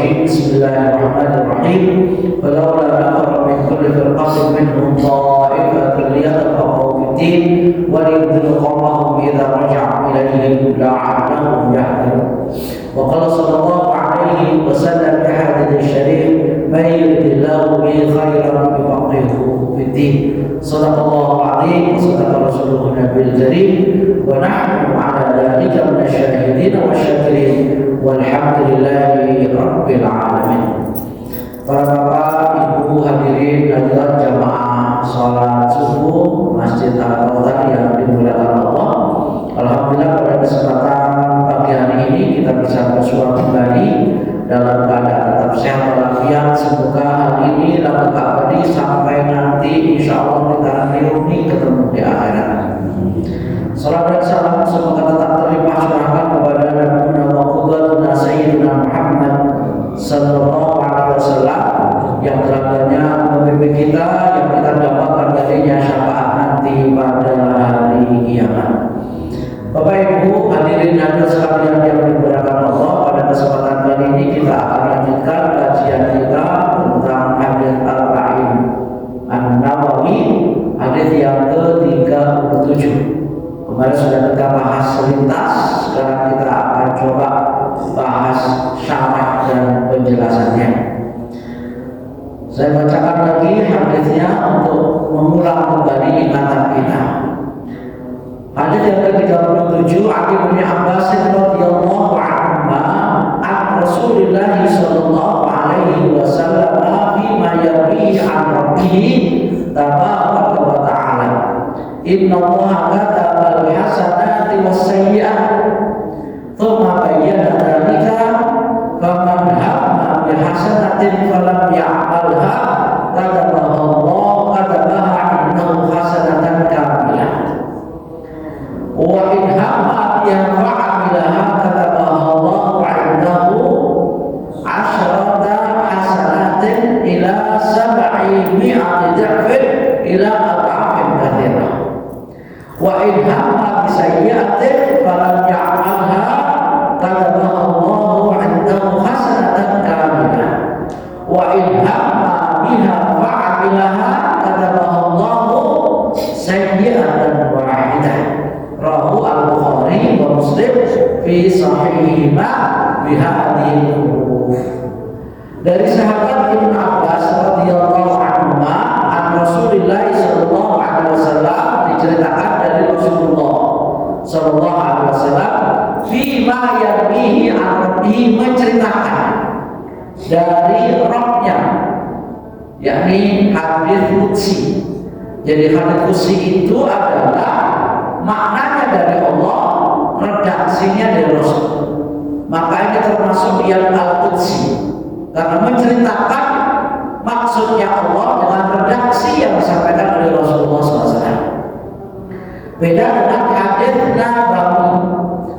الرجيم بسم الله الرحمن الرحيم فلولا نفر من كل فرقة منهم طائفة ليتفقهوا في الدين ولينذروا قومهم إذا رجعوا إليهم لعلهم يحذرون. وقال صلى الله عليه وسلم في حديث الشريف من يرد الله به خيرا يفقهه في الدين. صدق الله العظيم وصدق رسوله النبي الكريم ونحن على ذلك من الشاهدين والشاكرين walhamdulillahi rabbil alamin. Para bapak, ibu, hadirin hadirat jamaah salat subuh Masjid Al-Kautsar yang dimuliakan Allah. Alhamdulillah pada kesempatan pagi hari ini kita bisa bersua kembali dalam keadaan tetap sehat walafiat. Semoga hari ini dapat abadi sampai nanti insya Allah kita reuni ketemu di akhirat. Salam dan salam semoga tetap terlimpah curahkan kepada Nabi Muhammad Sayyidina Muhammad Sallallahu Alaihi Wasallam yang telah banyak membimbing kita, yang kita dapatkan darinya syafaat nanti pada hari kiamat. Bapak Ibu hadirin hadirat sekalian yang dimuliakan Allah, pada kesempatan kali ini kita akan lanjutkan kajian kita tentang hadis Arba'in An-Nawawi, hadis yang ke-37. Kemarin sudah kita bahas selintas, sekarang kita akan coba bahas syarah dan penjelasannya. Saya bacakan lagi hadisnya untuk mengulang kembali ingatan kita. Hadis yang ke-37, Ali bin Abbas radhiyallahu anhu an Rasulillah sallallahu alaihi wasallam bima yarwi an rabbih tabaraka wa ta'ala. Inna Allah kataba al-hasanati was-sayyi'at thumma bayyana dzalika faman hamma bi hasanatin falam ya'malha katabaha innahu hasanatan kamilah wa in hamma biha fa'amilaha katabaha Allahu 'indahu 'ashrata hasanatin ila 700 dha'fin ila adha'fin katsirah. Wa in hamma bi sayyi'atin falam ya'malha katabaha Allahu 'indahu hasanatan kamilah wa in hamma biha fa'amilaha katabaha Allahu sayyi'atan wahidah. Rawahu Al-Bukhari wa Muslim fi sahihihima bi hadhihi al-huruf. Dari sahabat Ibnu Abbas radhiyallahu anhu an Rasulillah sallallahu alaihi wasallam, diceritakan dari Rasulullah sallallahu alaihi wasallam fima yarbihi an-rabbihi, menceritakan dari Rabbnya, yakni hadis qudsi. Jadi hadis qudsi itu adalah maknanya dari Allah, redaksinya dari Rasul. Maka ini termasuk yang al-qudsi, karena menceritakan maksudnya Allah dengan redaksi yang disampaikan oleh Rasulullah SAW. Beda dengan hadis Nabawi.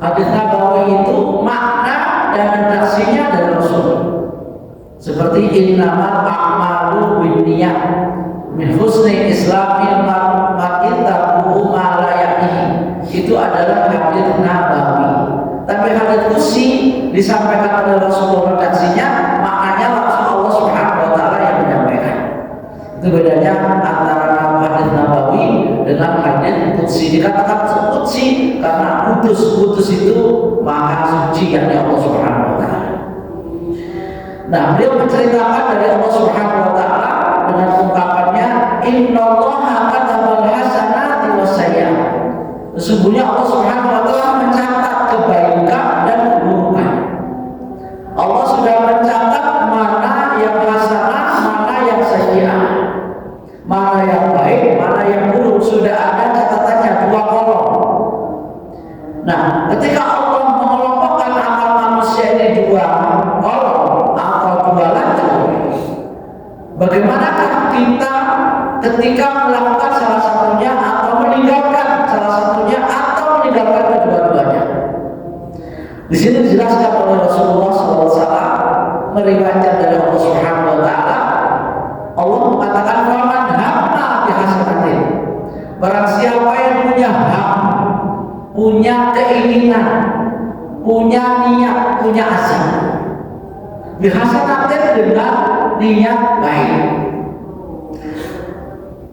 Hadis Nabawi itu makna dan redaksinya dari Rasul. Seperti innamal a'malu binniyat min husni islamil mar'i tarkuhu ma la ya'nihi. Itu adalah hadis Nabawi. Tapi hadis qudsi disampaikan oleh Rasulullah, redaksinya maknanya langsung Allah Subhanahu wa taala yang menyampaikan. Itu bedanya antara hadis Nabawi dengan hadis qudsi. Dikatakan qudsi karena kudus itu maha suci, yakni Allah Subhanahu wa taala. Nah, beliau menceritakan dari Allah Subhanahu wa taala dengan ungkapannya innallaha katabal hasanati was-sayyi'at. Sesungguhnya Allah Subhanahu wa taala mencatat kebaikan dan keburukan. Allah sudah mencatat mana yang hasanah, mana yang sayyi'ah, mana yang baik, mana yang buruk. Sudah ada catatannya, 2 kolom. Nah, ketika Allah mengelompokkan amal manusia ini 2 kolom atau 2 lajur, bagaimanakah kita ketika melakukan salah satunya atau meninggalkan salah satunya atau meninggalkan kedua-duanya? Di sini dijelaskan oleh Rasulullah SAW, meriwayatkan dari Allah Subhanahu wa taala, Allah mengatakan faman hamma bi hasanatin. Barang siapa yang punya ham, punya keinginan, punya niat, punya azam Bihasanatin dengan niat baik.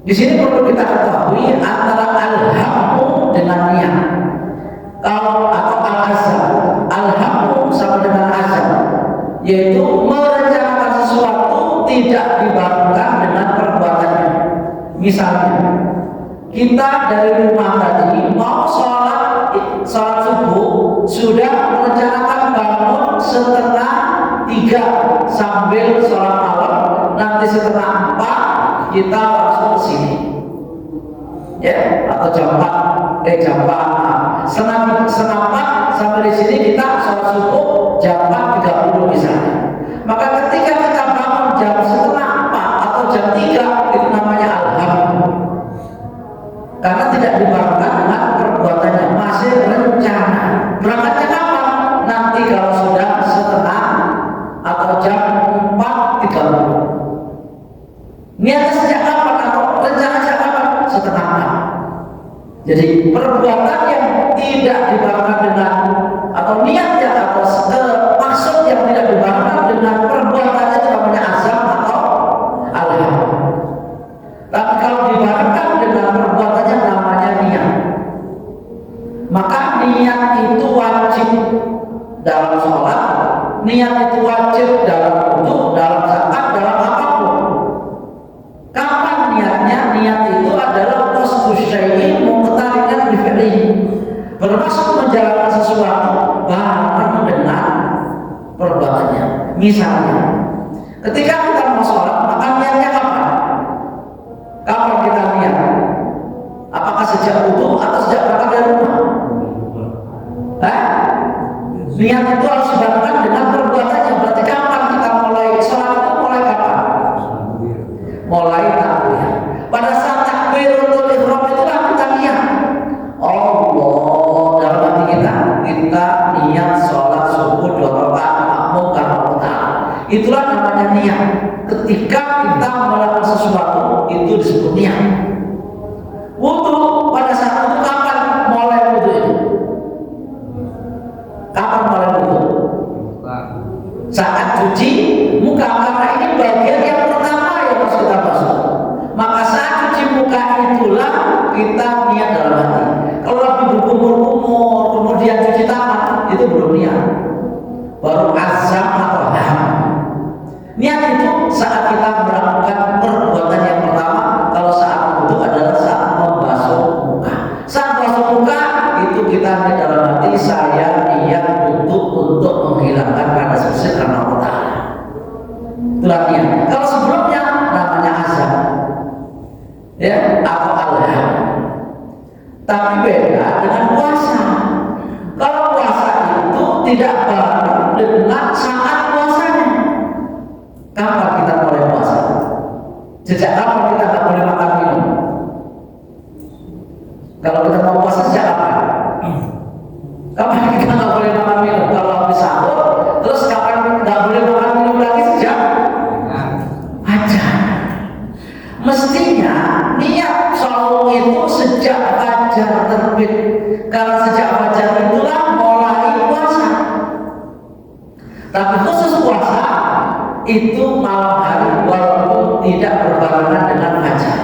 Di sini perlu kita ketahui antara al-hammu dengan niat. Kalau atau al-azam, al-hammu sama dengan azam, yaitu merencanakan sesuatu tidak dibarengkan dengan perbuatannya. Misalnya, kita dari rumah tadi mau sholat subuh, sudah merencanakan bangun setengah 3 sambil sholat malam, nanti setengah 4 kita langsung ke sini, ya, atau jam 4 setengah 4 sampai di sini kita sholat subuh jam 4.30 misalnya. Maka ketika kita bangun jam setengah 4 atau jam 3 itu namanya alhamdulillah, karena tidak dibarengkan dengan perbuatannya, masih rencana. Berangkatnya kapan? Nanti kalau sudah setengah atau jam 4.30. Niatnya sejak kapan atau rencana sejak kapan? Setengah 4. Jadi perbuatan yang tidak dibarengkan dengan atau niatnya atau maksud yang tidak dibarengkan dengan perbuatannya itu namanya azam atau alham. Tapi kalau dibarengkan dengan perbuatannya namanya niat. Maka niat itu wajib dalam sholat, niat itu wajib dalam wudu, dalam zakat, dalam apapun. Kapan niatnya? Niat itu adalah qasdu syai'in muqtarinan bi fi'lihi, bermaksud menjalankan sesuatu bareng dengan perbuatannya. Misalnya, ketika kita mau sholat, maka niatnya kapan? Kapan kita niat? Apakah sejak wudu atau sejak berangkat dari rumah? Niat itu harus dibarengkan dengan perbuatannya. Berarti kapan kita mulai sholat itu? Mulai kapan? Mulai takbir. Pada saat takbiratul ihram itulah kita niat Allah dalam hati kita niat sholat subuh 2 rakaat makmum karena Allah. Itulah namanya niat. Ketika kita melakukan sesuatu itu disebut niat. Wudu, pada saat itu kapan mulai wudu itu? Kapan mulai wudu? Saat cuci muka, karena ini bagian yang pertama yang harus kita basuh. Maka saat cuci muka itulah kita niat dalam hati. Kalau lagi berkumur-kumur kemudian cuci tangan, itu belum niat, baru azam atau ham. Niat itu saat kita melakukan perbuatan yang pertama. Kalau saat wudu adalah saat membasuh muka. Saat basuh muka itu kita niat dalam hati, saya niat untuk menghilangkan panas bersih karena Allah Ta'ala. Itulah niat. Kalau sebelumnya namanya azam, ya, atau alham. Tapi beda dengan puasa. Kalau puasa itu tidak bareng dengan saat puasanya. Kapan kita mulai puasa? Sejak kapan kita tak boleh makan minum? Kalau kita mau puasa sejak kapan? Kapan kita nggak boleh makan minum? Kalau habis sahur, terus kapan nggak boleh makan minum lagi? Sejak fajar. Mestinya niat saum itu sejak fajar terbit, karena sejak fajar itulah mulai puasa. Tapi khusus puasa itu malam hari walaupun tidak berbarengan dengan fajar.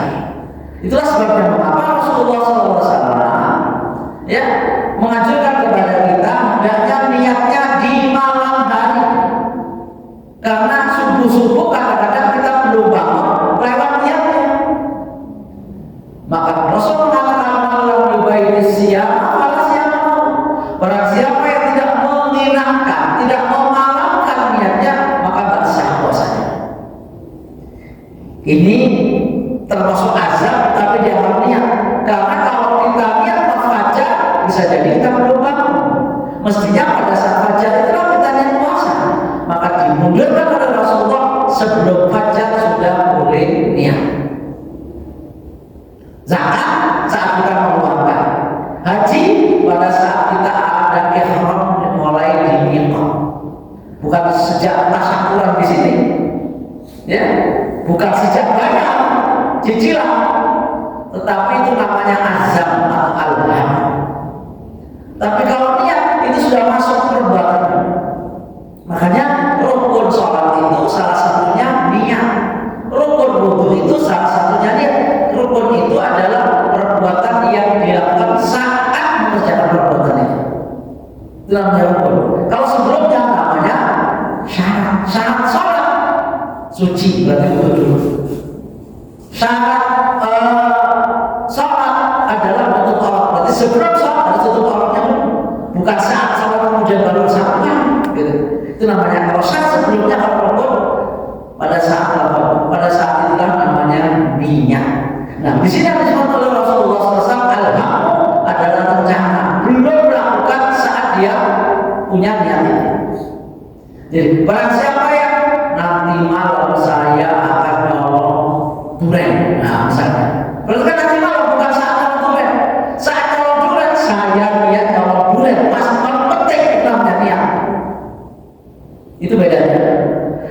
Itulah sebabnya mengapa Rasulullah SAW ya mengajarkan kepada kita hendaknya niatnya di malam hari, karena subuh kadang-kadang kita belum bangun lewat niatnya. Maka Rasul mengatakan malam yubaini siyam apalah siapa, barang siapa yang tidak menghilangkan, tidak memalamkan niatnya, maka tak sah puasanya. Ini termasuk azab, tapi dia harus niat. Karena kalau kita niat pas fajar, bisa jadi kita belum bangun. Mestinya pada saat fajar itulah kita niat puasa. Maka dimundurkan oleh Rasulullah, sebelum fajar sudah boleh niat. Zakat saat kita mengeluarkan, haji pada saat kita ada ihram mulai di miqat. Bukan sejak tasyakuran di sini, ya, bukan sejak banyak cicilan, tetapi itu namanya azam atau alham. Tapi kalau niat itu sudah masuk perbuatan. Makanya rukun sholat syarat sholat suci berarti betul dulu. Syarat sholat adalah bentuk aurat, berarti sebelum sholat harus tutup auratnya dulu. Bukan saat sholat kemudian baru saatnya, gitu. Itu namanya kalau syarat sebelumnya kalau perempuan pada saat itulah namanya minyak. Nah, di sini yang disebut oleh Rasulullah SAW al-hamu adalah rencana, belum melakukan saat dia punya niat. Jadi barang siapa yang nanti malam saya akan nyolong duren, nah misalnya, berarti kan nanti malam bukan saat nyolong duren. Saat nyolong duren saya niat nyolong duren, pas malam petik itu namanya niat. Itu bedanya.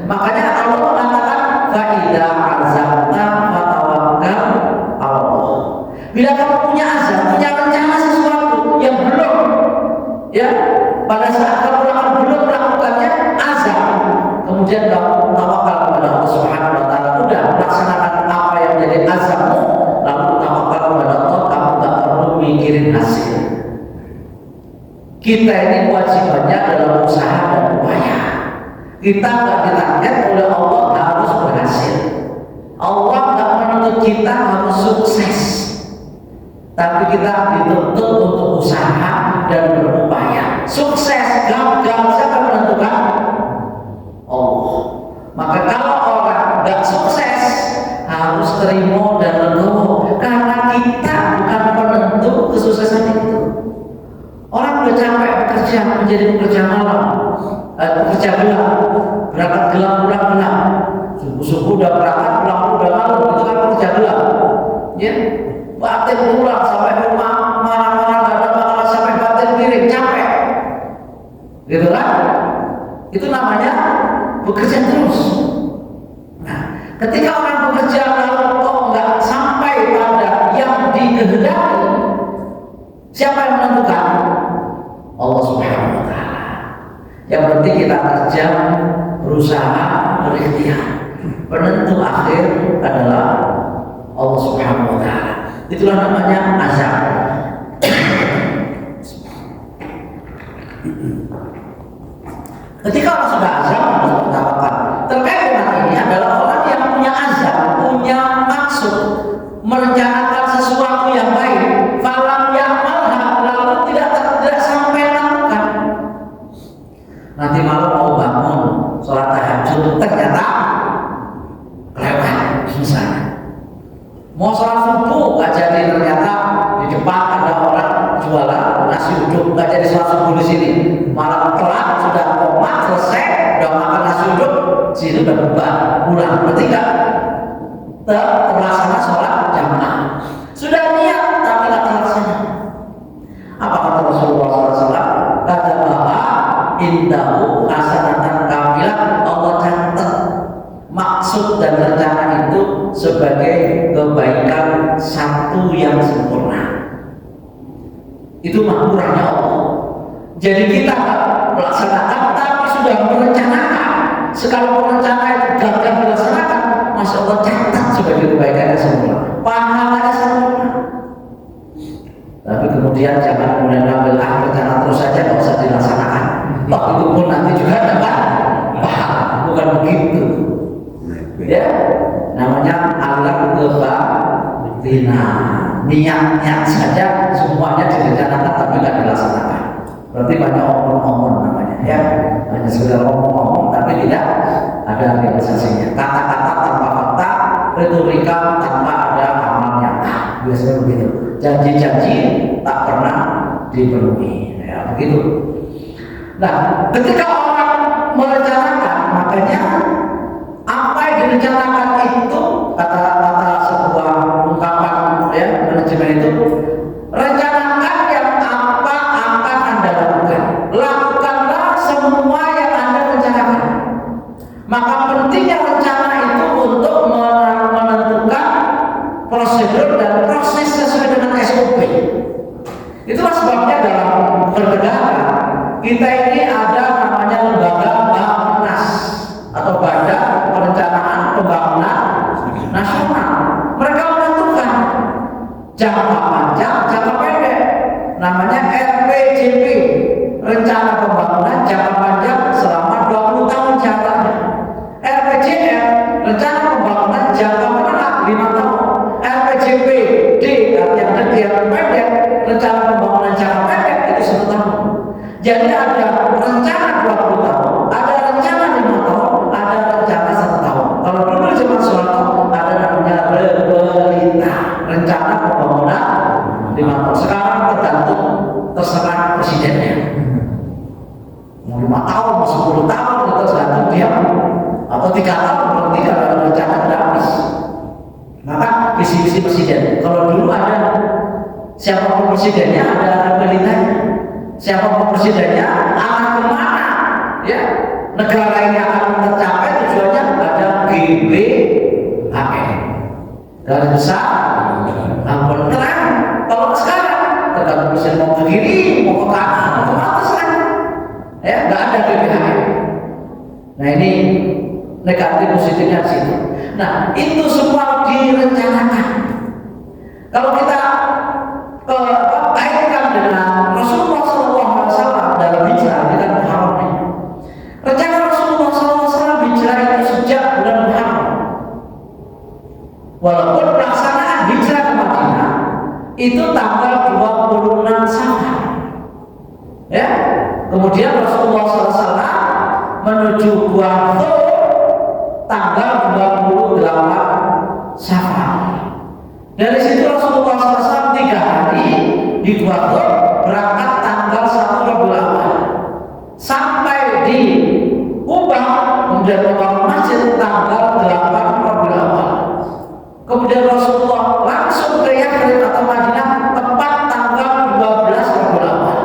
Makanya Allah mengatakan fa'idza azamta fatawakkal Allah. Bila kamu punya azam, punya rencana sesuatu yang belum, ya, pada saat kamu belum melakukannya azam, kemudian kamu tawakal kepada Allah Subhanahu wa taala, udah melaksanakan apa yang menjadi azammu, lalu tawakal kepada Allah, kamu tak perlu mikirin hasil. Kita ini kewajibannya dalam usaha dan upaya. Kita nggak ditarget oleh Allah harus berhasil. Allah nggak menuntut kita harus sukses, tapi kita dituntut untuk usaha dan berupaya. Sukses, gagal, siapa menentukan? Allah. Maka kalau orang nggak sukses harus terima dan legowo, karena kita bukan penentu kesuksesan itu. Orang udah capek bekerja menjadi pekerja malam, pekerja gelap, berangkat gelap pulang gelap, subuh udah berangkat pulang udah malam, itu kan pekerja gelap, ya. Batin pulang sampai rumah marah-marah nggak ada makanan sampai batin miring capek, gitu kan? Itu namanya bekerja terus. Nah, ketika orang bekerja lalu kok nggak sampai pada yang dikehendaki, siapa yang menentukan? Allah Subhanahu wa taala. Yang penting kita kerja, berusaha, berikhtiar. Penentu akhir adalah Allah Subhanahu wa taala. Itulah namanya azam. Ketika orang sudah azam, harus bertawakal. Terkait dengan ini adalah orang yang punya azam, punya maksud, merencanakan sesuatu yang baik, falam ya'malha, lalu tidak sampai lakukan. Nanti malam mau bangun sholat tahajud, ternyata kelewat misalnya. Mau sholat subuh nggak jadi, ternyata di depan ada orang jualan nasi uduk, nggak jadi sholat subuh di sini. Malam telat sudah koma selesai, udah makan nasi uduk, sini udah bubar pulang. Berarti nggak terlaksana sholat jamaah. Sudah niat tapi nggak terlaksana. Apa kata Rasulullah SAW? Kata bahwa indahu hasanatan kamilah, Allah catat maksud dan rencana itu sebagai kebaikan satu yang sempurna. Itu makmurahnya Allah. Jadi kita melaksanakan tapi sudah merencanakan. Sekalipun rencana itu gagal dilaksanakan, Masya Allah catat sebagai kebaikan yang sempurna, pahalanya sempurna. Tapi kemudian jangan kemudian ambil rencana terus saja, nggak usah dilaksanakan. Toh itu pun nanti juga dapat pahala, bukan begitu. Ya, namanya alat kebatinan. Niat saja semuanya direncanakan tapi nggak dilaksanakan. Berarti banyak omong-omong namanya, ya. Hanya sekedar omong-omong tapi tidak ada realisasinya. Kata-kata tanpa fakta, retorika tanpa ada amal nyata. Biasanya begitu. Janji-janji tak pernah dipenuhi. Ya, begitu. Nah, ketika orang merencanakan, makanya apa yang direncanakan itu, kata-kata sebuah ungkapan, ya, manajemen itu, rencanakan yang apa akan Anda lakukan. Lakukanlah semua yang Anda rencanakan. Maka pentingnya rencana itu untuk menentukan prosedur dan proses sesuai dengan SOP. Itulah sebabnya dalam bernegara kita ini ada namanya lembaga Bappenas atau Badan Perencanaan Pembangunan Nasional. Mereka menentukan jangka panjang, jangka pendek. Namanya RPJP, Rencana Pembangunan Jangka Panjang selama 20 tahun jaraknya. Jadi ada rencana 20 tahun, ada rencana 5 tahun, ada rencana 1 tahun. Kalau dulu zaman Soeharto ada namanya rencana pembangunan 5 tahun. Sekarang terserah presidennya. Mau 5 tahun, mau 10 tahun, itu tergantung dia. Atau 3 tahun berarti kalau rencana tidak habis. Maka visi-visi presiden. Kalau dulu ada siapapun presidennya ada pemerintahnya. Siapapun presidennya arah kemana? Ya, negara ini akan tercapai tujuannya ada GBHM. Garis besar, ampun terang. Kalau sekarang tergantung presiden mau ke kiri, mau ke kanan, mau ke atas kan? Ya, nggak ada GBHM. Nah ini negatif positifnya di situ. Nah itu semua direncanakan. Kalau kita kaitkan dengan Rasulullah SAW dalam hijrah dengan Muharram ini, rencana Rasulullah SAW hijrah itu sejak bulan Muharram. Walaupun pelaksanaan hijrah ke Madinah itu tanggal 26 Safar. Ya, kemudian Rasulullah SAW menuju Gua Thur tanggal 28 Safar. Dari situ Rasulullah SAW 3 hari di Gua Thur, berangkat tanggal 1 Rabiul Awal sampai di Kubah, kemudian membangun masjid tanggal 8 Rabiul Awal. Kemudian Rasulullah langsung ke Yathrib atau Madinah tepat tanggal 12 Rabiul Awal.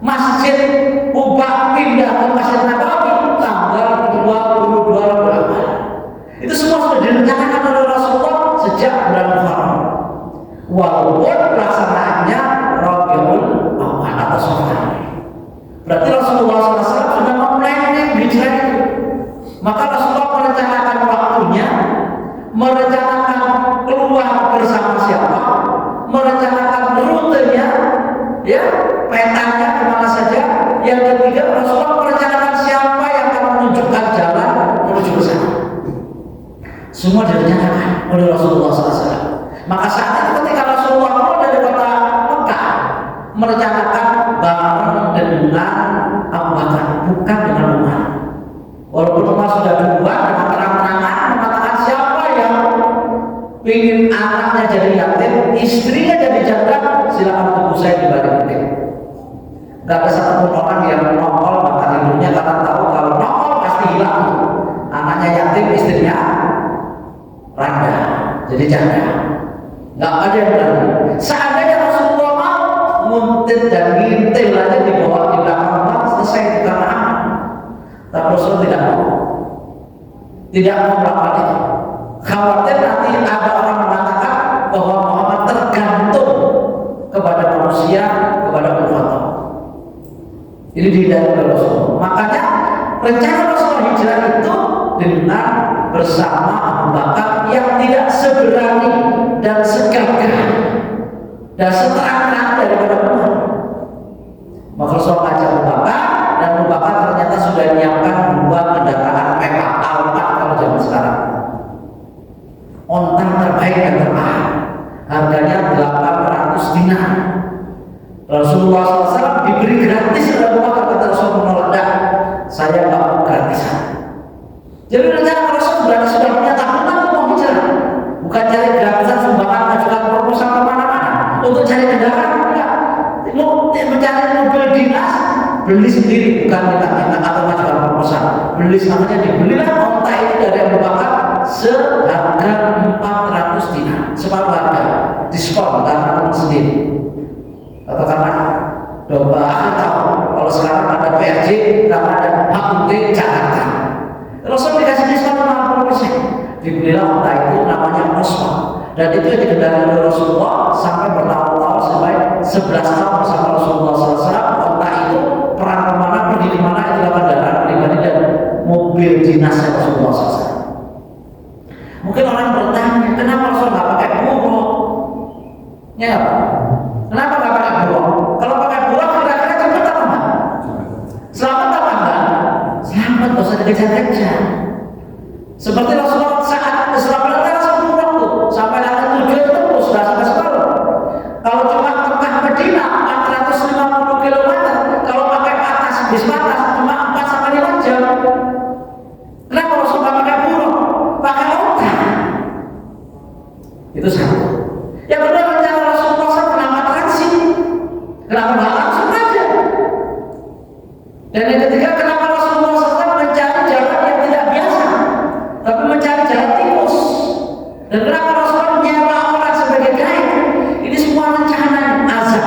Masjid Kubah pindah ke Masjid Nabawi tanggal 22 Rabiul Awal. Itu semua sudah direncanakan oleh Rasulullah sejak bulan Muharram. Walaupun pelaksanaannya Rabiul Awal atau Safar. Berarti Rasulullah SAW sudah memulai hijrah itu. Maka Rasulullah merencanakan waktunya, merencanakan keluar bersama siapa, merencanakan rutenya, ya, petanya kemana saja. Yang ketiga, Rasulullah merencanakan siapa yang akan menunjukkan jalan menuju ke sana. Semua direncanakan oleh Rasulullah SAW. Maka saat itu ketika Rasulullah keluar dari kota Mekah, merencanakan bareng dengan Abu Bakar, bukan dengan Umar. Walaupun Umar sudah duluan dengan terang-terangan mengatakan siapa yang ingin anaknya jadi yatim, istrinya jadi janda, silakan tunggu saya di balik bukit. Gak ada satupun orang yang nongol mata hidupnya karena tahu kalau nongol pasti hilang. Anaknya yatim, istrinya randa, jadi janda. Gak ada yang berani. Seandainya Rasulullah mau nguntit dan ngintil aja dibawa di belakang rumah, selesai di karena aman. Tapi Rasulullah tidak mau. Tidak mau melakukan itu. Khawatir nanti ada orang mengatakan bahwa Muhammad tergantung kepada manusia, kepada umat. Ini dihindari oleh Rasulullah. Makanya rencana Rasulullah hijrah itu dengan bersama Abu Bakar yang tidak seberani dan segagah dan seterang-terang daripada Umar. Maka Rasulullah ngajak Abu Bakar, dan Abu Bakar ternyata sudah menyiapkan 2 kendaraan PKK Alphard kalau zaman sekarang. Onta terbaik dan termahal, harganya 800 dinar. Rasulullah SAW diberi gratis oleh Abu Bakar, kata Rasulullah menolak, saya nggak mau gratisan. Jadi rencana Rasul berarti sudah punya tabungan mau hijrah, bukan cari gratisan sumbangan, ajukan proposal kemana-mana untuk cari kendaraan. Enggak, mau mencari mobil dinas, beli sendiri, bukan minta-minta atau ajukan proposal. Beli namanya dibelilah onta itu dari Abu Bakar seharga 400 dinar, separuh harga, diskon karena teman sendiri. Atau karena domba tahu kalau sekarang ada PRJ, karena ada HUT Jakarta. Rasul dikasih diskon 50%. Dibelilah onta itu namanya Osman, dan itu yang dikendarai oleh Rasulullah sampai bertahun-tahun, sampai 11 tahun bersama Rasulullah SAW. Onta itu perang kemana, pergi kemana, itu kendaraan pribadi dan mobil dinasnya Rasulullah SAW. Mungkin orang bertanya, kenapa Rasul nggak pakai buruk? Ya nggak? Kenapa nggak pakai buruk? Kalau pakai buruk kira-kira cepat apa enggak? Selamat apa enggak? Selamat, nggak usah dikejar-kejar. Seperti Rasulullah saat Isra Mi'raj langsung buruk tuh, sampai langit 7 itu sudah sampai separuh. Kalau cuma Mekah Madinah 450 km, kalau pakai Itu satu. Yang kedua, rencana Rasulullah SAW kenapa transit? Kenapa nggak langsung aja? Dan yang ketiga, kenapa Rasulullah SAW mencari jalan yang tidak biasa, tapi mencari jalan tikus? Dan kenapa Rasulullah menyewa orang sebagai guide? Ini semua rencana azab.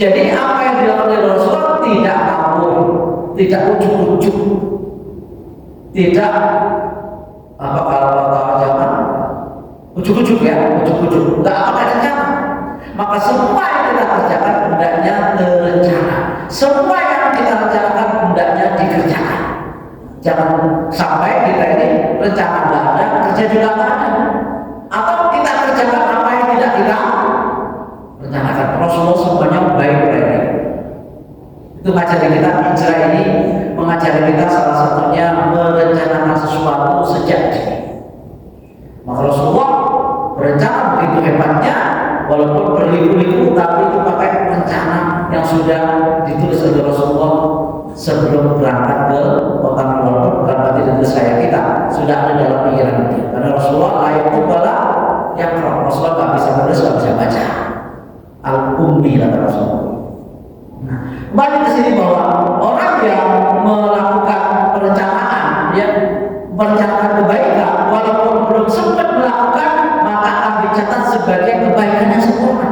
Jadi apa yang dilakukan oleh Rasulullah tidak kabur, tidak ujuk-ujuk, tidak apa kalau kata zaman ujuk-ujuk ya, ujuk-ujuk, nggak pakai rencana. Maka semua yang kita kerjakan hendaknya terencana. Semua yang kita rencanakan hendaknya dikerjakan. Jangan sampai kita ini rencana nggak ada, kerja juga nggak ada. Atau kita kerjakan apa yang tidak kita rencanakan. Rasulullah semuanya baik-baik. Itu mengajari kita, hijrah ini mengajari kita salah satunya merencanakan sesuatu sejak dini. Maka Rasulullah berencana begitu hebatnya, walaupun berliku-liku, tapi itu pakai rencana yang sudah ditulis oleh Rasulullah sebelum berangkat ke kota Mekah. Bukan berarti ditulis kayak kita, sudah ada dalam pikiran kita. Karena Rasulullah layak itu bala yang Rasulullah nggak bisa menulis, nggak bisa baca. Al-Ummi kata Rasulullah. Nah, kembali ke sini bahwa orang yang melakukan perencanaan, yang merencanakan kebaikan, walaupun belum sempat melakukan, maka akan dicatat sebagai kebaikan yang sempurna.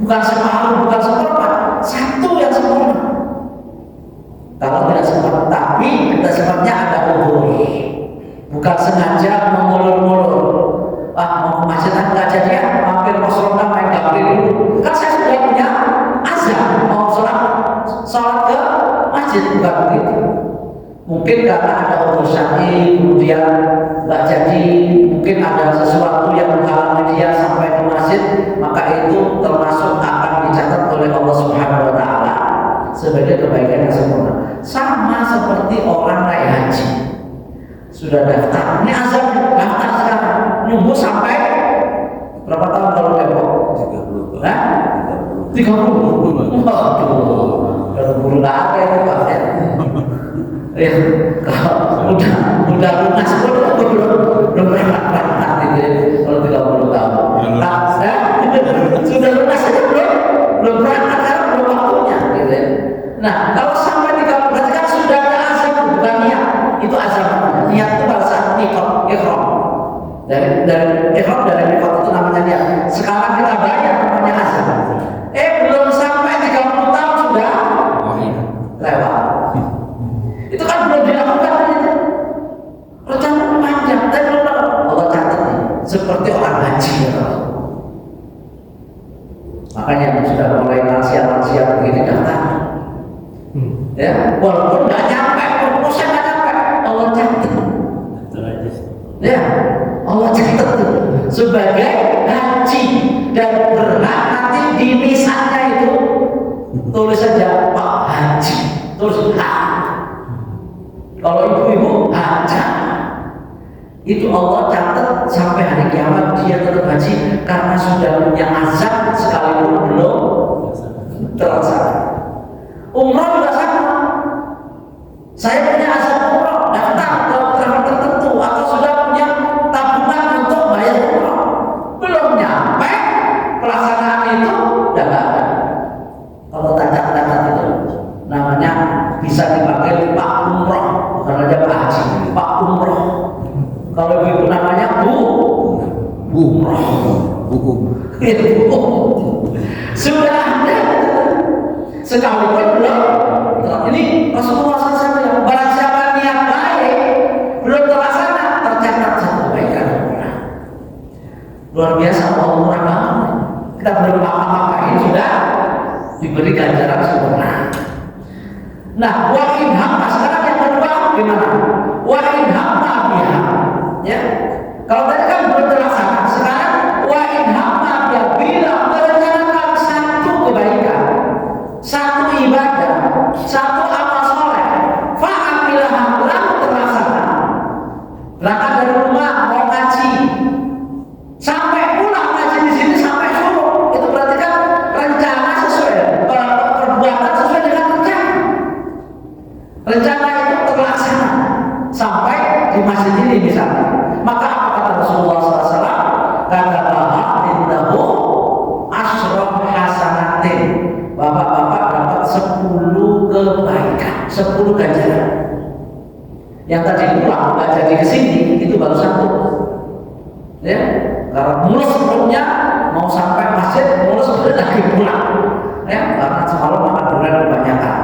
Bukan separuh, bukan seperempat, satu yang sempurna. Kalau tidak sempat, tapi tidak sempatnya ada ubur, bukan sengaja mengulur-ulur. Mau ke masjid nggak jadi ya, mampir pos ronda main gambling dulu. Kan saya sudah punya azam mau sholat ke masjid, bukan begitu. Mungkin karena ada urusan ini, kemudian nggak jadi, mungkin ada sesuatu yang menghalangi dia sampai ke masjid, maka itu termasuk akan dicatat oleh Allah Subhanahu Wa Taala sebagai kebaikan yang sempurna. Sama seperti orang naik haji, sudah daftar, ini azam daftar sekarang, nunggu sampai berapa tahun kalau Depok? 30 tahun. 30. Waduh, buru nggak ada itu Pak. Ya, kalau udah lunas pun belum berangkat gitu ya. Kalau 30 tahun. Nah, sudah lunas aja belum berangkat karena belum waktunya gitu ya. Nah, kalau sampai 30 berarti kan sudah ada azam, bukan niat. Itu azam. Niat itu pada saat ikhram. Dari ikhram, dari niat itu namanya niat. Sekarang kita bayar namanya azam. Belum sampai 30 tahun sudah lewat. Itu kan belum dilakukan itu. Rencana panjang, tapi belum Allah catat nih, seperti orang haji ya. Makanya sudah mulai lansia begini daftar. Ya, walaupun nggak nyampe, proposnya nggak nyampe, Allah catat. Ya, Allah catat tuh sebagai haji dan berhak nanti di nisannya itu tulis saja Pak Haji, tulis H. Kalau ibu-ibu haja, itu Allah catat sampai hari kiamat dia tetap haji karena sudah punya azab sekalipun belum terlaksana. Umrah juga sama. Saya punya azab umrah, daftar ke travel tertentu atau sudah punya tabungan untuk bayar umrah, belum nyampe pelaksanaan itu udah nggak ada. Kalau catat itu namanya bisa dipanggil Pak Umroh, bukan aja Pak Haji, Pak Umroh. Kalau ibu namanya Bu Umroh, sudah ada sekalipun belum. Ini Rasulullah SAW yang barang siapa niat baik belum terlaksana tercatat satu kebaikan. Luar biasa Allah murah banget. Kita belum makan ini sudah diberi ganjaran sempurna. Nah, wa in hamma, sekarang yang kedua gimana? Wa in hamma biha. Ya. Kalau tadi kan belum terlaksana, sekarang wa in hamma biha, bila merencanakan satu kebaikan, satu ibadah, satu amal soleh, fa'amilah lalu terlaksana. Berangkat dari rumah mau ngaji, sampai pulang ngaji di sini sampai suruh, itu berarti kan rencana sesuai, perbuatan sesuai dengan rencana. Rencana itu terlaksana sampai di masjid ini misalnya. Maka apa kata Rasulullah SAW? 10 ganjaran. Yang tadi pulang nggak jadi kesini itu baru 1. Ya, karena mulus perutnya mau sampai masjid, mulus perut lagi pulang. Ya, karena semalam makan durian kebanyakan.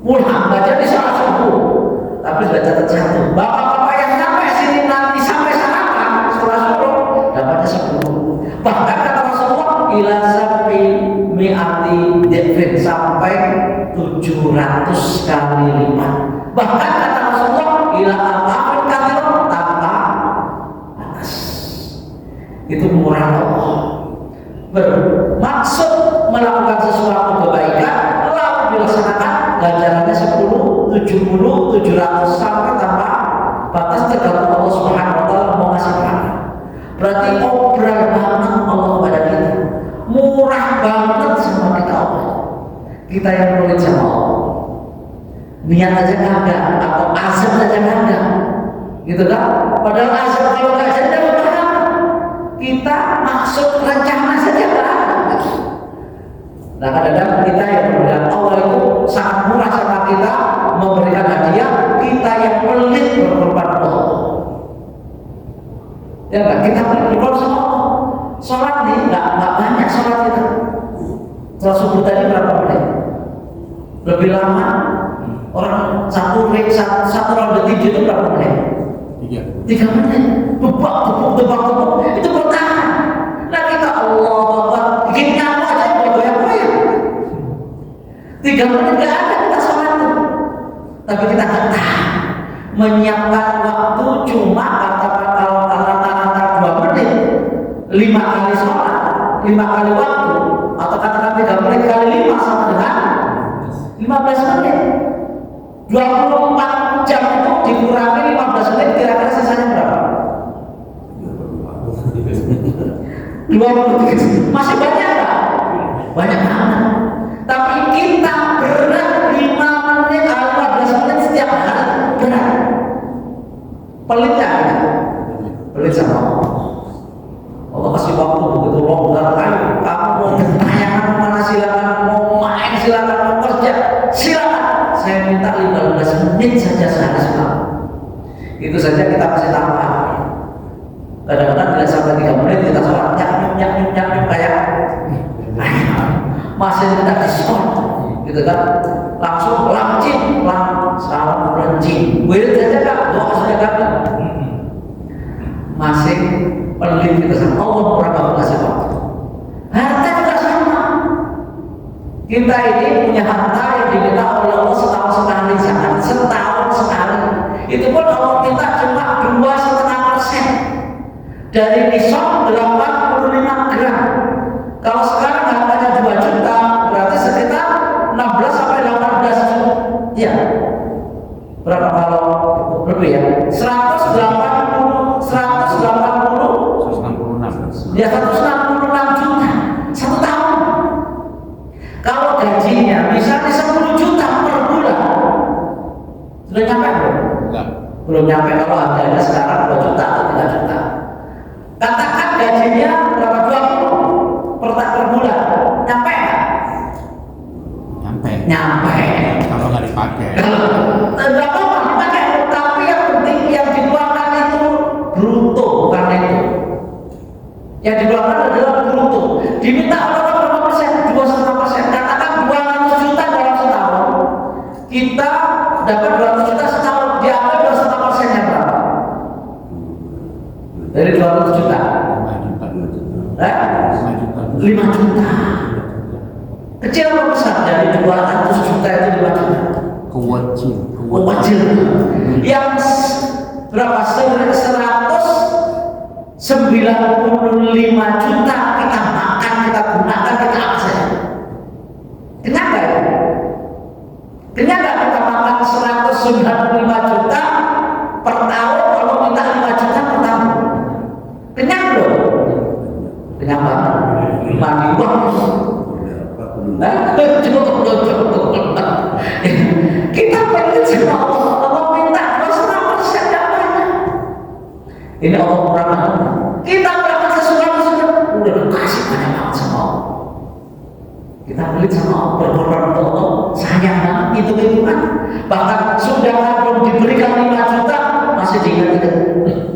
Pulang nggak jadi sholat subuh, tapi sudah catat 1. Bapak-bapak yang sampai sini nanti sampai sarapan sholat subuh dapatnya 10. Bahkan kata Rasulullah ila sapi mi'ati dhifrin, sampai 700 kali lipat. Bahkan kata Rasulullah ila al-afir kathirun, tanpa batas. Itu murah Allah. Bermaksud melakukan sesuatu kebaikan lalu dilaksanakan, ganjarannya 10, 70, 700 sampai tanpa batas, tergantung Allah Subhanahu wa taala mau ngasih berapa. Berarti obral banget Allah kepada kita, murah banget sama kita Allah. Kita yang pelit sama Allah, niat aja kagak, atau azab aja kagak, gitu kan? Padahal azab kalau nggak jadi dapat pahala. Kita maksud rencana saja kan? Nah, kadang-kadang kita yang berbilang Allah itu sangat murah sama kita, memberikan hadiah, kita yang pelit berkorban Allah. Ya enggak, kita berkorban sama Allah. Sholat nih nggak banyak sholat kita. Sholat subuh tadi berapa menit? Lebih lama. Orang satu ronde tinju itu berapa menit? 3 menit. Tebak itu bertahan. Nah kita Allah Akbar, bikin nyawa aja bergoyang-goyang. 3 menit nggak ada kita sholat itu. Tapi kita tetap menyiapkan waktu, cuma kata-kata rata-rata 2 menit, 5 kali sholat, 5 kali waktu, atau katakan 3 menit kali 5 sama dengan 15 menit. 24 jam itu dikurangi 15 menit, kira-kira sisanya berapa? 20. Masih banyak nggak? Banyak banget. Tapi kita berat 5 menit atau 15 menit setiap hari, berat. Pelit ya? Pelit sama Allah. Allah kasih waktu begitu longgar, kamu mau tayangan mana silakan, mau main silakan, mau kerja silakan. Saya minta 15 menit saja sehari semalam. Itu saja kita kasih tambah. Kadang-kadang tidak sampai 3 menit kita sholat nyap kayak masih minta diskon, gitu kan? Langsung lancing, salam lancing. Wirid saja kan, doa saja kan? Masih pelit kita sama Allah, berapa kasih waktu. Harta juga sama. Kita ini punya harta yang diminta oleh Allah setahun sekali, setahun sekali. Itu pun Allah minta cuma 2,5% dari nisab 85 gram. Kalau sekarang harganya 2 juta, berarti sekitar 16 sampai 18 juta. Iya. Berapa kalau lebih ya? 186. Ya 166 juta 1 tahun. Kalau gajinya misalnya 10 juta per bulan, sudah nyampe belum? Enggak. Belum nyampe. Kalau harganya sekarang 2 juta atau 3 juta. Katakan gajinya berapa? 20 per bulan. Nyampe nggak? Nyampe. Kalau nggak dipakai. Nggak apa-apa dipakai, tapi yang penting yang dikeluarkan itu bruto, bukan neto. Yang dikeluarkan adalah bruto. Diminta oleh berapa persen? 2,5%. Katakan 200 juta dalam setahun. Kita dapat 200 juta setahun. Diambil 2,5%-nya berapa? Dari 200 juta. 5 juta. Kecil atau besar? Dari 200 juta itu 5 juta. Kewajil. Yang berapa? 195 juta kita makan, kita gunakan, kita apa saja. Kenyang nggak ya? Kenyang nggak kita makan 195 juta per tahun kalau minta 5 juta per tahun? Kenyang belum? Kenyang banget. 5 ribu. Kita pengen sama Allah minta 2,5% dapatnya. Ini Allah murah banget. Kita berangkat sesuatu sudah dikasih banyak banget sama Allah. Kita pelit sama Allah, berkorban untuk Allah, sayang banget. hitung-hitungan. Bahkan sudah belum diberikan 5 juta masih diingat-ingat,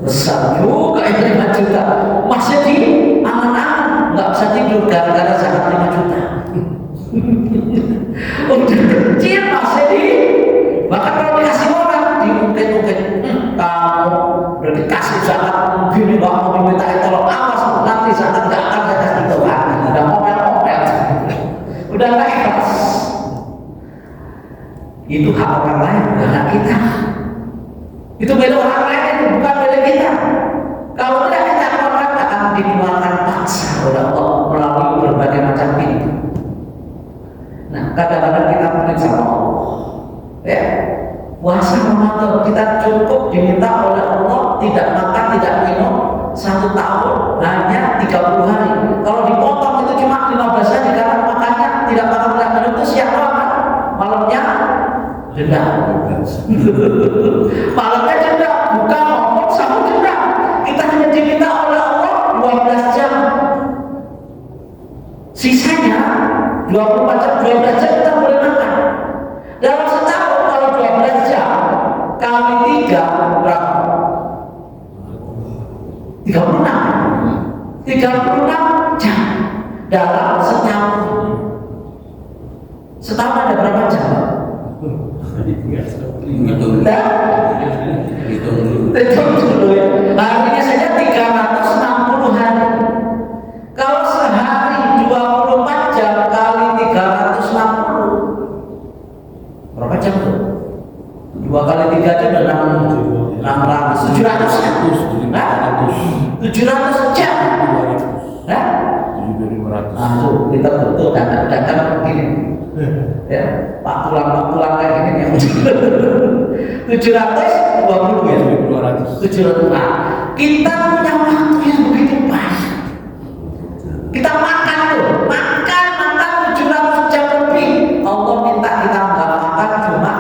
besar juga itu 5 juta, masih di angan-angan, nggak bisa tidur gara-gara zakat 5 juta. Udah kecil masih di, bahkan kalau dikasih orang diungkit-ungkit, kamu udah dikasih zakat gini, nggak mau diminta tolong, awas nanti zakat nggak akan saya kasih Tuhan. Udah ngomel-ngomel, udah nggak ikhlas. Itu hak orang lain, bukan hak kita. Itu milik orang lain, itu bukan milik kita. Kalau tidak kita akan dikeluarkan paksa oleh Allah melalui berbagai macam pintu. Nah, kadang-kadang kita mungkin sama Allah, ya, puasa Ramadan kita cukup diminta oleh Allah tidak makan, tidak minum 1 tahun hanya 30 hari. Kalau dipotong itu cuma 15 hari karena makannya tidak makan, tidak minum, itu siapa makan? Malamnya denda. Malamnya denda, bukan ngomong sama denda. Kita hanya diminta oleh Allah 12 jam. Sisanya 24 jam, 12 jam kita boleh makan. Dalam setahun kalau 12 jam kali 3 berapa? 36 jam dalam setahun. Setahun ada berapa jam? Hitung dulu ya. Harinya saja 360 hari. Kalau sehari 24 jam kali 360 berapa jam tuh? 2 kali 3 aja udah 600, 700 jam. Nah, 7.500. Ah, tuh kita betul dan begini. Ya, pak tulang kayak gini yang 720 ya, 700. Nah, kita punya waktu yang begitu banyak. Kita makan tuh, makan 700 jam lebih. Allah minta kita nggak makan cuma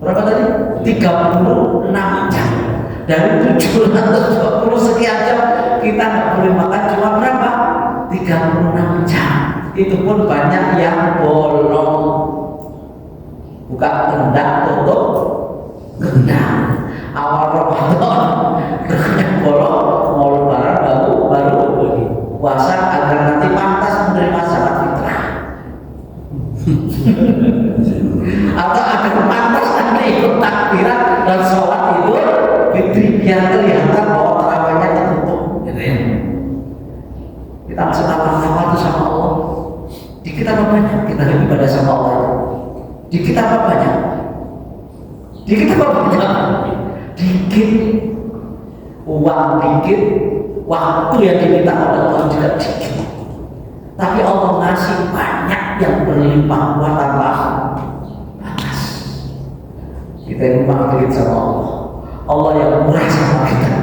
berapa tadi? 36 jam. Dari 720 sekian jam kita nggak boleh makan cuma berapa? 36 jam. Itu pun banyak yang bolong, buka gendang tutup gendang. Awal Ramadan yang bolong mau lebaran baru puasa agar nanti pantas menerima zakat fitrah. Atau agar pantas nanti ikut takbiran dan sholat Idul Fitri biar kelihatan bahwa terawihnya tertutup, gitu ya. Kita masih apa-apa itu sama Allah. Di kita apa banyak kita beribadah sama Allah. Di kita apa banyak? Di kita apa banyak? Dikit uang, dikit waktu yang diminta oleh Allah juga dikit. Tapi Allah ngasih banyak yang berlimpah tanpa batas. Kita ini makin sama Allah. Allah yang murah sama kita.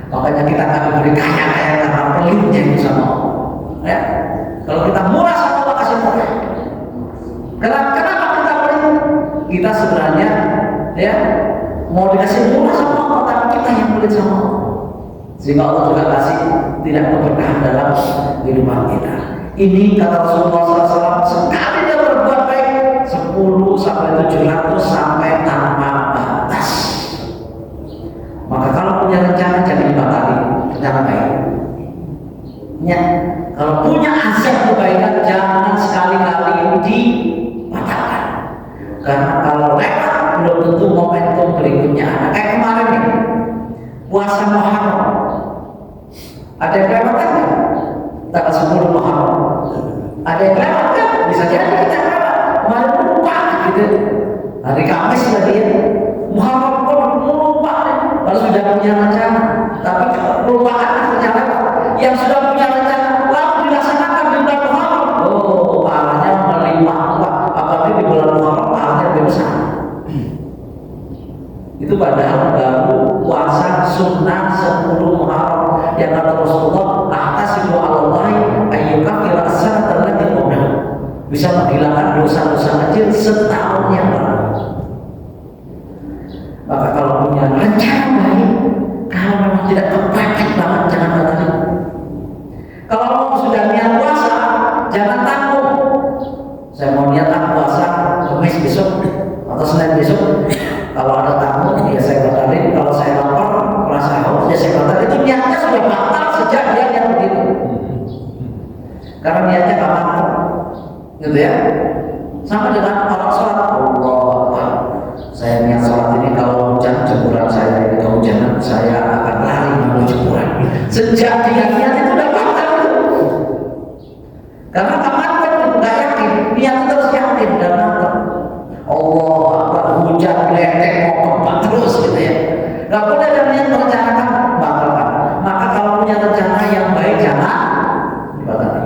Makanya kita akan diberi kaya-kaya karena pelitnya itu sama Allah. Ya, kalau kita murah sama Allah kasih murah. Kenapa kita pelit? Kita sebenarnya ya mau dikasih murah sama Allah, tapi kita yang pelit sama Allah. Sehingga Allah juga kasih tidak keberkahan dalam kehidupan kita. Ini kata Rasulullah SAW, sekali dia berbuat baik 10 sampai 700 sampai tanpa batas. Maka kalau punya rencana jangan dibatasi, rencana baik. Ya, kalau punya azab kebaikan jangan sekali-kali dibatalkan. Karena kalau lewat belum tentu momentum berikutnya ada. Kayak kemarin nih, puasa Muharram. Ada yang lewat kan? Tanggal 10 Muharram. Ada yang lewat kan? Bisa jadi kita lewat. Kemarin lupa gitu. Hari Kamis tadi ya. Muharram lupa. Kalau sudah punya rencana, tapi kelupaan ternyata yang sudah punya rencana lalu dilaksanakan di bulan Muharram. Oh, pahalanya melimpah. Apalagi di bulan Muharram pahalanya lebih besar. Itu padahal baru puasa sunnah 10 Muharram yang kata Rasulullah ahtasibu 'alallahi ayyukaffira as-sanata allati qablahu. Bisa menghilangkan dosa-dosa kecil setahun yang lalu. Maka kalau punya rencana baik, kalau memang tidak kepepet banget jangan batalin. Kalau mau sudah niat puasa, jangan takut. Saya mau niat puasa Kamis ya saya batalin. Kalau saya lapar, merasa haus, ya saya batalin. Itu niatnya sudah batal sejak dia niat begitu. Karena niatnya nggak mantap, gitu ya. Sama dengan orang sholat, Allah, saya niat sholat ini kalau hujan jemuran saya ini kehujanan, saya akan lari menuju jemuran. Sejak dia niat itu udah batal itu. Karena nggak mantap, nggak yakin. Niat terus yakin dan mantap. Allah, hujan letek mau kembang terus gitu ya. Nggak boleh ada niat merencanakan batalkan. Maka kalau punya rencana yang baik jangan dibatalkan.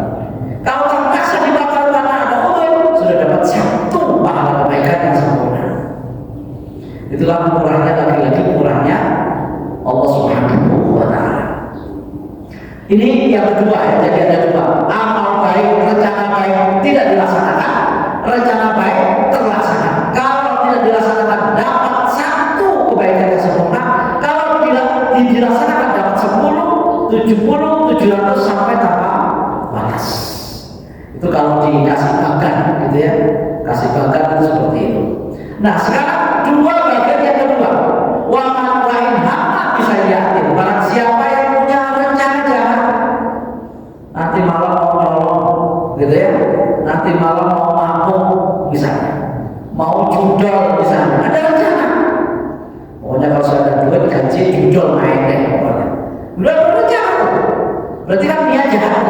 Kalau terpaksa dibatalkan karena ada Allah, sudah dapat satu pahala kebaikan yang sempurna. Itulah murahnya, lagi-lagi murahnya Allah Subhanahu wa Ta'ala. Ini yang kedua ya, jadi ada dua. Amal baik, rencana baik tidak dilaksanakan, rencana baik terlaksana. Kalau tidak dilaksanakan dapat satu kebaikan yang sempurna. Kalau dilaksanakan dapat 10, 70, 700 sampai tanpa batas. Itu kalau dikasih bagan gitu ya, kasih bagan itu seperti itu. Nah sekarang dua bagian yang kedua, wa man lain hama bisa yakin. Barang siapa yang punya rencana jahat, nanti malam mau nolong gitu ya, nanti malam mau mabuk misalnya, mau judol misalnya, ada rencana. Pokoknya kalau saya ada duit gaji judol main deh pokoknya. Udah berencana, berarti kan niat jahat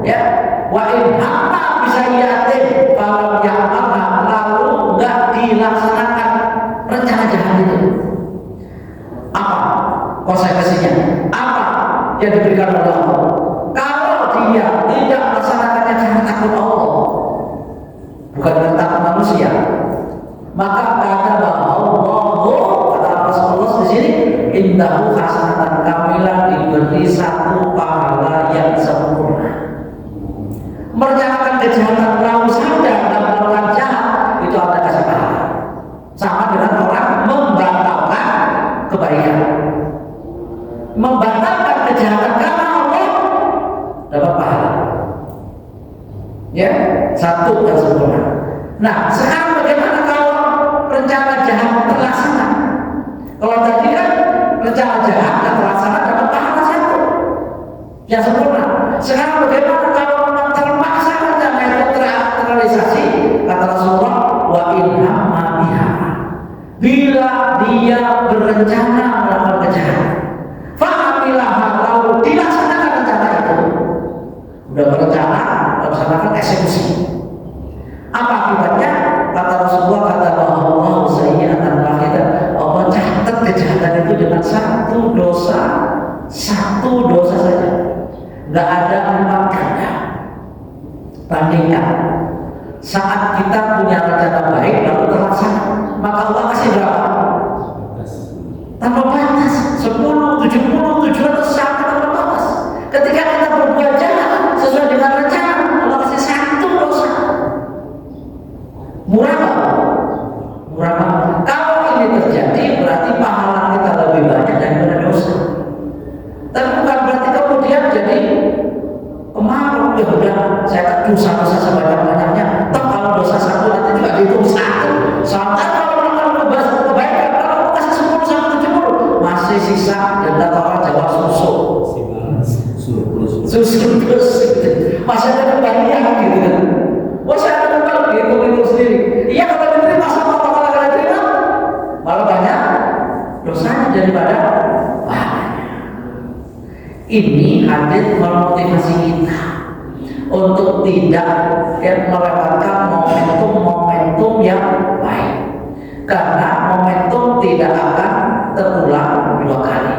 ya. Wa in hama bisa yakin kalau yang mana lalu nggak dilaksanakan rencana jahat itu. Apa konsekuensinya? Apa yang diberikan oleh Allah? Kalau dia tidak melaksanakannya karena takut Allah, bukan karena takut manusia, maka kata bahwa kata Rasulullah di sini, indahu hasanatan kamilah, diberi satu pahala yang sempurna. Merencanakan kejahatan lalu sadar dan melakukan jahat itu ada kasih pahala. Sama dengan orang membatalkan kebaikan, membatalkan kejahatan karena Allah dapat pahala. Ya, satu yang sempurna. Nah, sekarang bagaimana kalau rencana jahat terlaksana? Kalau tadi kan rencana jahat dan terlaksana dapat pahala satu yang sempurna. Sekarang bagaimana kalau memang terpaksa rencana itu terrealisasi? Kata Rasulullah, wa in hamma biha, bila dia berencana melakukan kejahatan, fa'amilah lalu dilaksanakan rencana itu. Udah berencana, laksanakan eksekusi. Apa akibatnya? Kata Rasulullah, kata bahwa sayyi'atan wahidah, Allah catat kejahatan itu dengan satu dosa saja. Nggak ada 4 ganda. Bandingkan saat kita punya rencana baik lalu terlaksana, maka Allah kasih berapa? Tanpa batas, 10, 70, 700 sampai tanpa batas. Ketika kita berbuat jahat sesuai dengan rencana, Allah kasih satu dosa. Murah banget. Murah banget. Kalau ini terjadi berarti pahala kita lebih banyak daripada dosa. Tapi bukan berarti kemudian jadi kemarin ya udah saya dosa sebanyak-banyaknya. Toh kalau dosa satu nanti juga dihitung satu. Soalnya kalau melakukan kebaikan, kalau kasih 10 sampai 70 masih sisa denda orang Jawa susu terus masih ada kembalian gitu kan. Wah saya ada kembali itu sendiri. Iya kalau diterima sama Allah kalau diterima malah banyak dosanya daripada pahalanya. Ini hadis memotivasi kita untuk tidak melewatkan momentum yang baik, karena momentum tidak akan terulang 2 kali.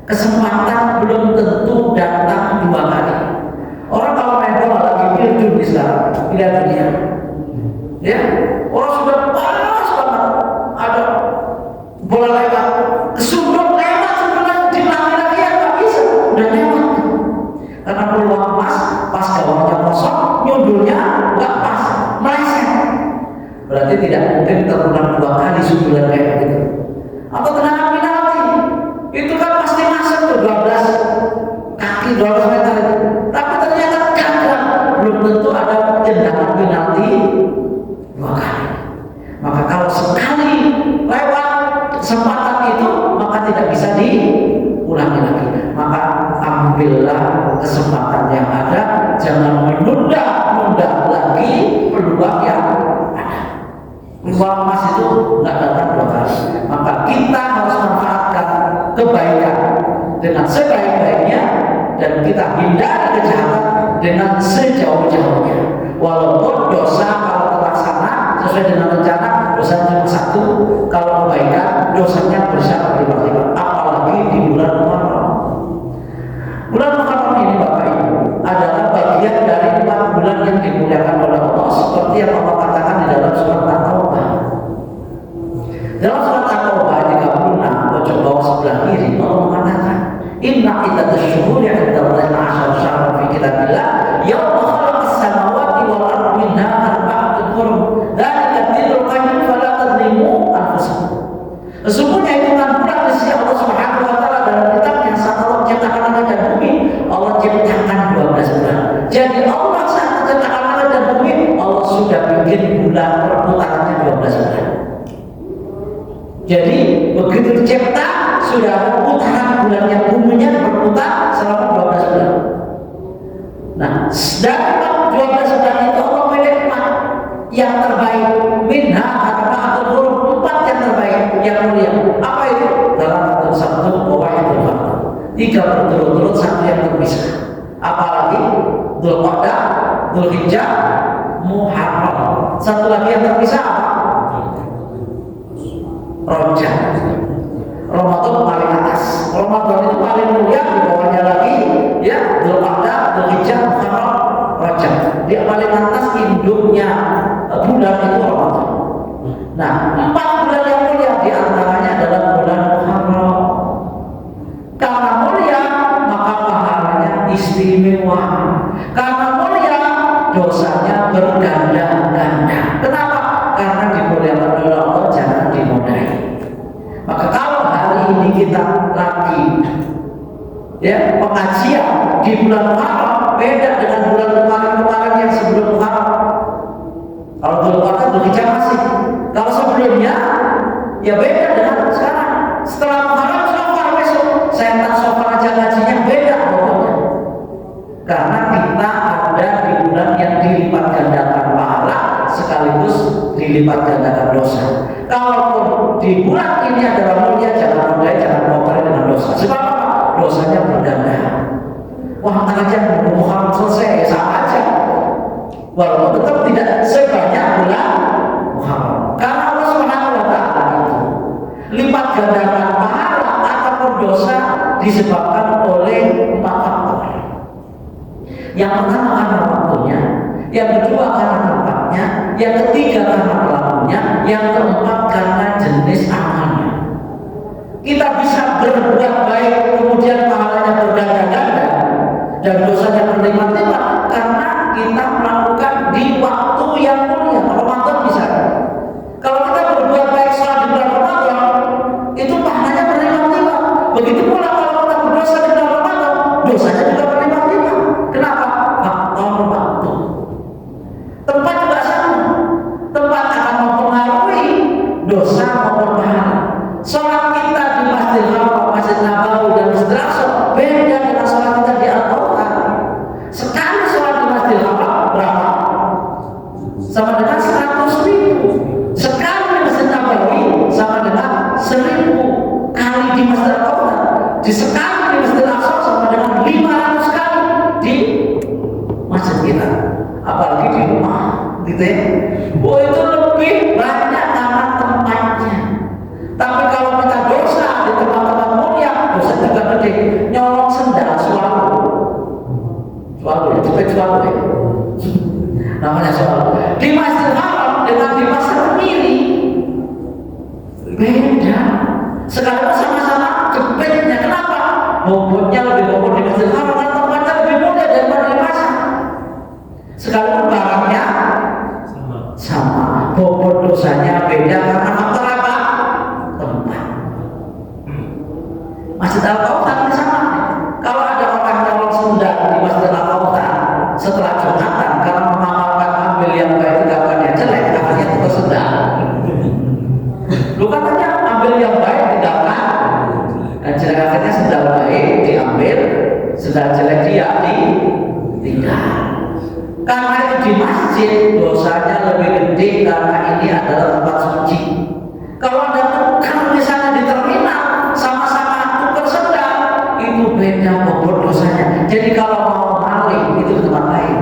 Kesempatan belum tentu datang 2 kali. Orang kalau main bola lagi pilih sekarang, pilihan dunia, ya orang sudah panas banget, ada bola lewat, kesundung lewat sebenarnya dilangi lagi ya nggak bisa, udah lewat. Karena peluang pas gawangnya kosong, nyundulnya nggak pas, meleset. Berarti tidak mungkin terulang 2 kali sundulan kayak begitu. Atau tendangan penalti, itu kan pasti masuk tuh 12 kaki 12 meter itu. Tapi ternyata gagal, belum tentu ada tendangan penalti 2 kali. Maka kalau sekali lewat kesempatan itu maka tidak bisa diulangi lagi. Maka ambillah kesempatan yang ada, jangan menunda-nunda lagi peluang yang ada. Peluang emas itu nggak datang dua kali. Maka kita harus manfaatkan kebaikan dengan sebaik-baiknya dan kita hindari kejahatan dengan sejauh-jauhnya. Walaupun dosa kalau terlaksana sesuai dengan rencana, dosanya cuma satu. Kalau kebaikan, dosanya besar berlipat-lipat. Apalagi di bulan Muharram. Bulan Muharram ini Bapak Ibu adalah bagian dari 4 bulan yang dimuliakan oleh Allah, seperti yang Allah katakan di dalam surat At-Taubah. Dalam surat At-Taubah 36 pojok bawah sebelah kiri Allah mengatakan, Inna iddatash syuhuri 'inda Allahi 'ashara syahran fi kitabillah yauma khalaqas samawati wal ardi minha arba'atun hurum. Dzalika ad-dinul qayyim fala tadhlimu anfusakum. Sesungguhnya hitungan bulan di sisi Allah Subhanahu wa taala dalam kitabnya saat Allah menciptakan langit dan bumi, Allah ciptakan 12 bulan. Jadi Allah saat menciptakan langit dan bumi, Allah sudah bikin bulan perputarannya 12 bulan. Jadi begitu dicipta sudah ada putaran bulan yang buminya berputar selama 12 bulan. Nah, dari 12 bulan itu Allah pilih 4 yang terbaik. Minha arba'atun hurum, 4 yang terbaik, yang mulia. Apa itu? Dalam satu wahidul fardh. 3 berturut-turut, 1 yang terpisah. Apalagi Dzulqa'dah, Dzulhijjah, Muharram. 1 lagi yang terpisah apa? Rajab. Ramadan paling atas. Ramadan itu paling mulia, di bawahnya lagi ya Dzulqa'dah, Dzulhijjah, Muharram, Rajab. Dia paling atas induknya bulan itu Ramadan. Nah, 4 bulan yang mulia di antaranya adalah bulan Muharram. Karena mulia maka pahalanya istimewa. Karena mulia dosanya berganda-ganda. Kenapa? Karena dimuliakan oleh Allah, jangan dimodai. Maka kalau hari ini kita lagi ya pengajian di bulan Muharram, beda dengan bulan kemarin-kemarin yang sebelum Muharram. Kalau Dzulqa'dah, Dzulhijjah masih. Kalau sebelumnya ya beda dengan sekarang. Setelah Muharram, Safar besok. Saya tak Safar aja ngajinya beda pokoknya. Karena kita ada di bulan yang dilipat gandakan pahala sekaligus dilipat gandakan dosa. Kalaupun di bulan ini adalah mulia, jangan mulai, jangan kotori dengan dosa. Sebab apa? Dosanya berganda. Wah, ntar aja Muharram selesai, sama aja. Walaupun tetap tidak sebanyak bulan Muharram. Karena Allah Subhanahu wa taala itu lipat gandakan pahala ataupun dosa disebabkan oleh 4 faktor. Yang pertama karena waktunya, yang kedua karena tempatnya, yang ketiga karena pelakunya, yang keempat karena jenis amalnya. Kita bisa berbuat baik kemudian pahalanya berganda-ganda dan dosanya berlipat-lipat karena kita melakukan di waktu yang mulia. Ramadan misalnya, kalau kita berbuat baik saat di bulan Ramadan itu pahalanya berlipat-lipat. Begitu pula kalau kita berdosa di bulan Ramadan, dosanya juga berlipat-lipat. Kenapa? Faktor waktu. Tempat juga sama. Tempat akan mempengaruhi dosa maupun pahala. Sholat kita di Masjidil Haram, Masjid Nabawi dan Masjidil Aqsa beda dengan sholat kita di Al-Qur'an. Sekali sholat di Masjidil Haram berapa? Sama dengan 100.000. Sekali di Masjid Nabawi sama dengan 1.000 kali di Masjid Al-Qur'an. Di sekali di Masjidil Aqsa sama dengan 500 kali di masjid kita. Apalagi di rumah, gitu ya. Oh, itu lebih banyak karena tempatnya. Tapi kalau kita dosa di tempat-tempat mulia, dosa juga gede. Nyolong sendal suatu ya, cepet suatu ya. Namanya soal di Masjidil Haram dengan di pasar Kemiri beda. Sekarang sama-sama cepetnya. Kenapa? Bobotnya lebih bobot di Masjidil Haram karena tempatnya lebih mulia daripada di pasar. Sekalipun barangnya sama, bobot dosanya beda karena faktor apa? Tempat. Masjid Al-Kautsar sama. Kalau ada orang nyolong sendal di Masjid Al-Kautsar setelah Jumatan karena mengamalkan ambil yang baik tinggalkan yang jelek, katanya itu sendal. Lu katanya ambil yang baik tinggalkan jelek dia ditinggal. Karena itu di masjid dosanya lebih gede karena ini adalah tempat suci. Kalau ada tukang misalnya di terminal sama-sama tukar sedang, itu beda bobot dosanya. Jadi kalau mau maling itu di tempat lain.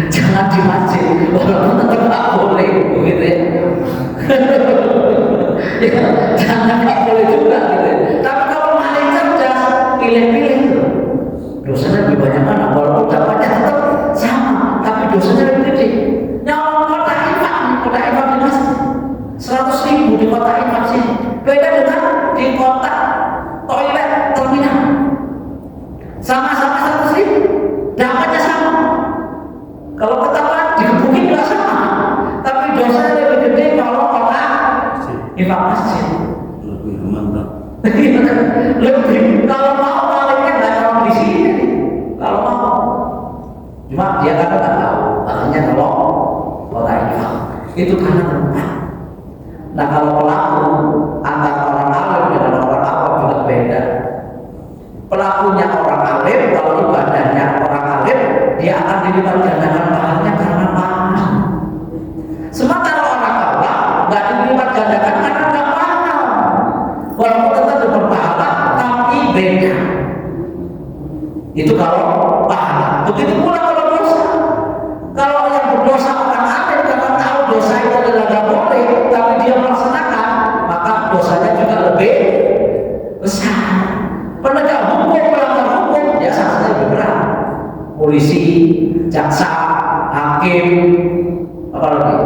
Jangan di masjid, walaupun tetap nggak boleh, gitu ya. Ya, jangan nggak boleh juga, gitu ya. Tapi kalau maling cerdas, pilih-pilih tuh. Dosanya lebih banyak mana? Walaupun dapatnya tetap sama, tapi dosanya lebih gede. Yang kota infak di masjid 100.000 di kota infak sini. Beda dengan di kota toilet terminal. Sama-sama 100.000, dapatnya sama. Kalau ketahuan digebukin nggak sama, tapi dosanya lebih gede kalau kota infak masjid. Lebih mantap. Lebih kalau mau malingnya nggak tahu di sini. Kalau mau, cuma dia kan nggak tahu. Makanya kalau kota infak itu karena tempat. Nah kalau pelaku antara orang alim dengan orang awam juga beda. Pelakunya orang alim, kalau ibadahnya orang alim, dia akan dilipat gandakan pahalanya karena paham. Sementara orang awam nggak dilipat gandakan karena nggak paham. Walaupun tetap berpahala, tapi beda. Itu kalau pahala. Begitu pula kalau dosa. Kalau yang berdosa orang alim karena tahu dosa itu adalah nggak boleh, tapi dia melaksanakan, maka dosanya juga lebih besar. Penegak hukum, pelanggar hukum, ya sanksinya lebih berat. Polisi, jaksa, hakim, apa lagi?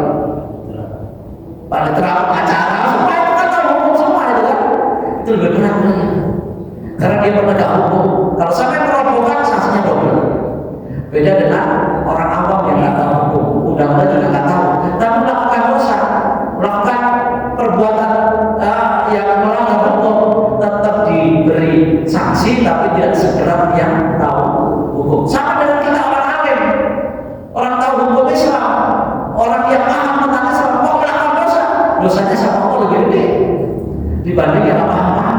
Panitera acara, semua itu kan tahu hukum semua itu kan. Itu lebih berat lagi. Karena dia penegak hukum. Kalau sampai merobohkan, sanksinya double. Beda dengan orang awam yang nggak tahu hukum, undang-undang juga nggak tahu, tapi melakukan dosa, melakukan perbuatan yang melanggar hukum, tetap diberi sanksi, tapi tidak seberat yang tahu hukum. Sama dengan kita orang alim, orang tahu hukum Islam, orang yang paham tentang Islam, kok melakukan dosa, dosanya sama Allah lebih gede dibanding yang paham.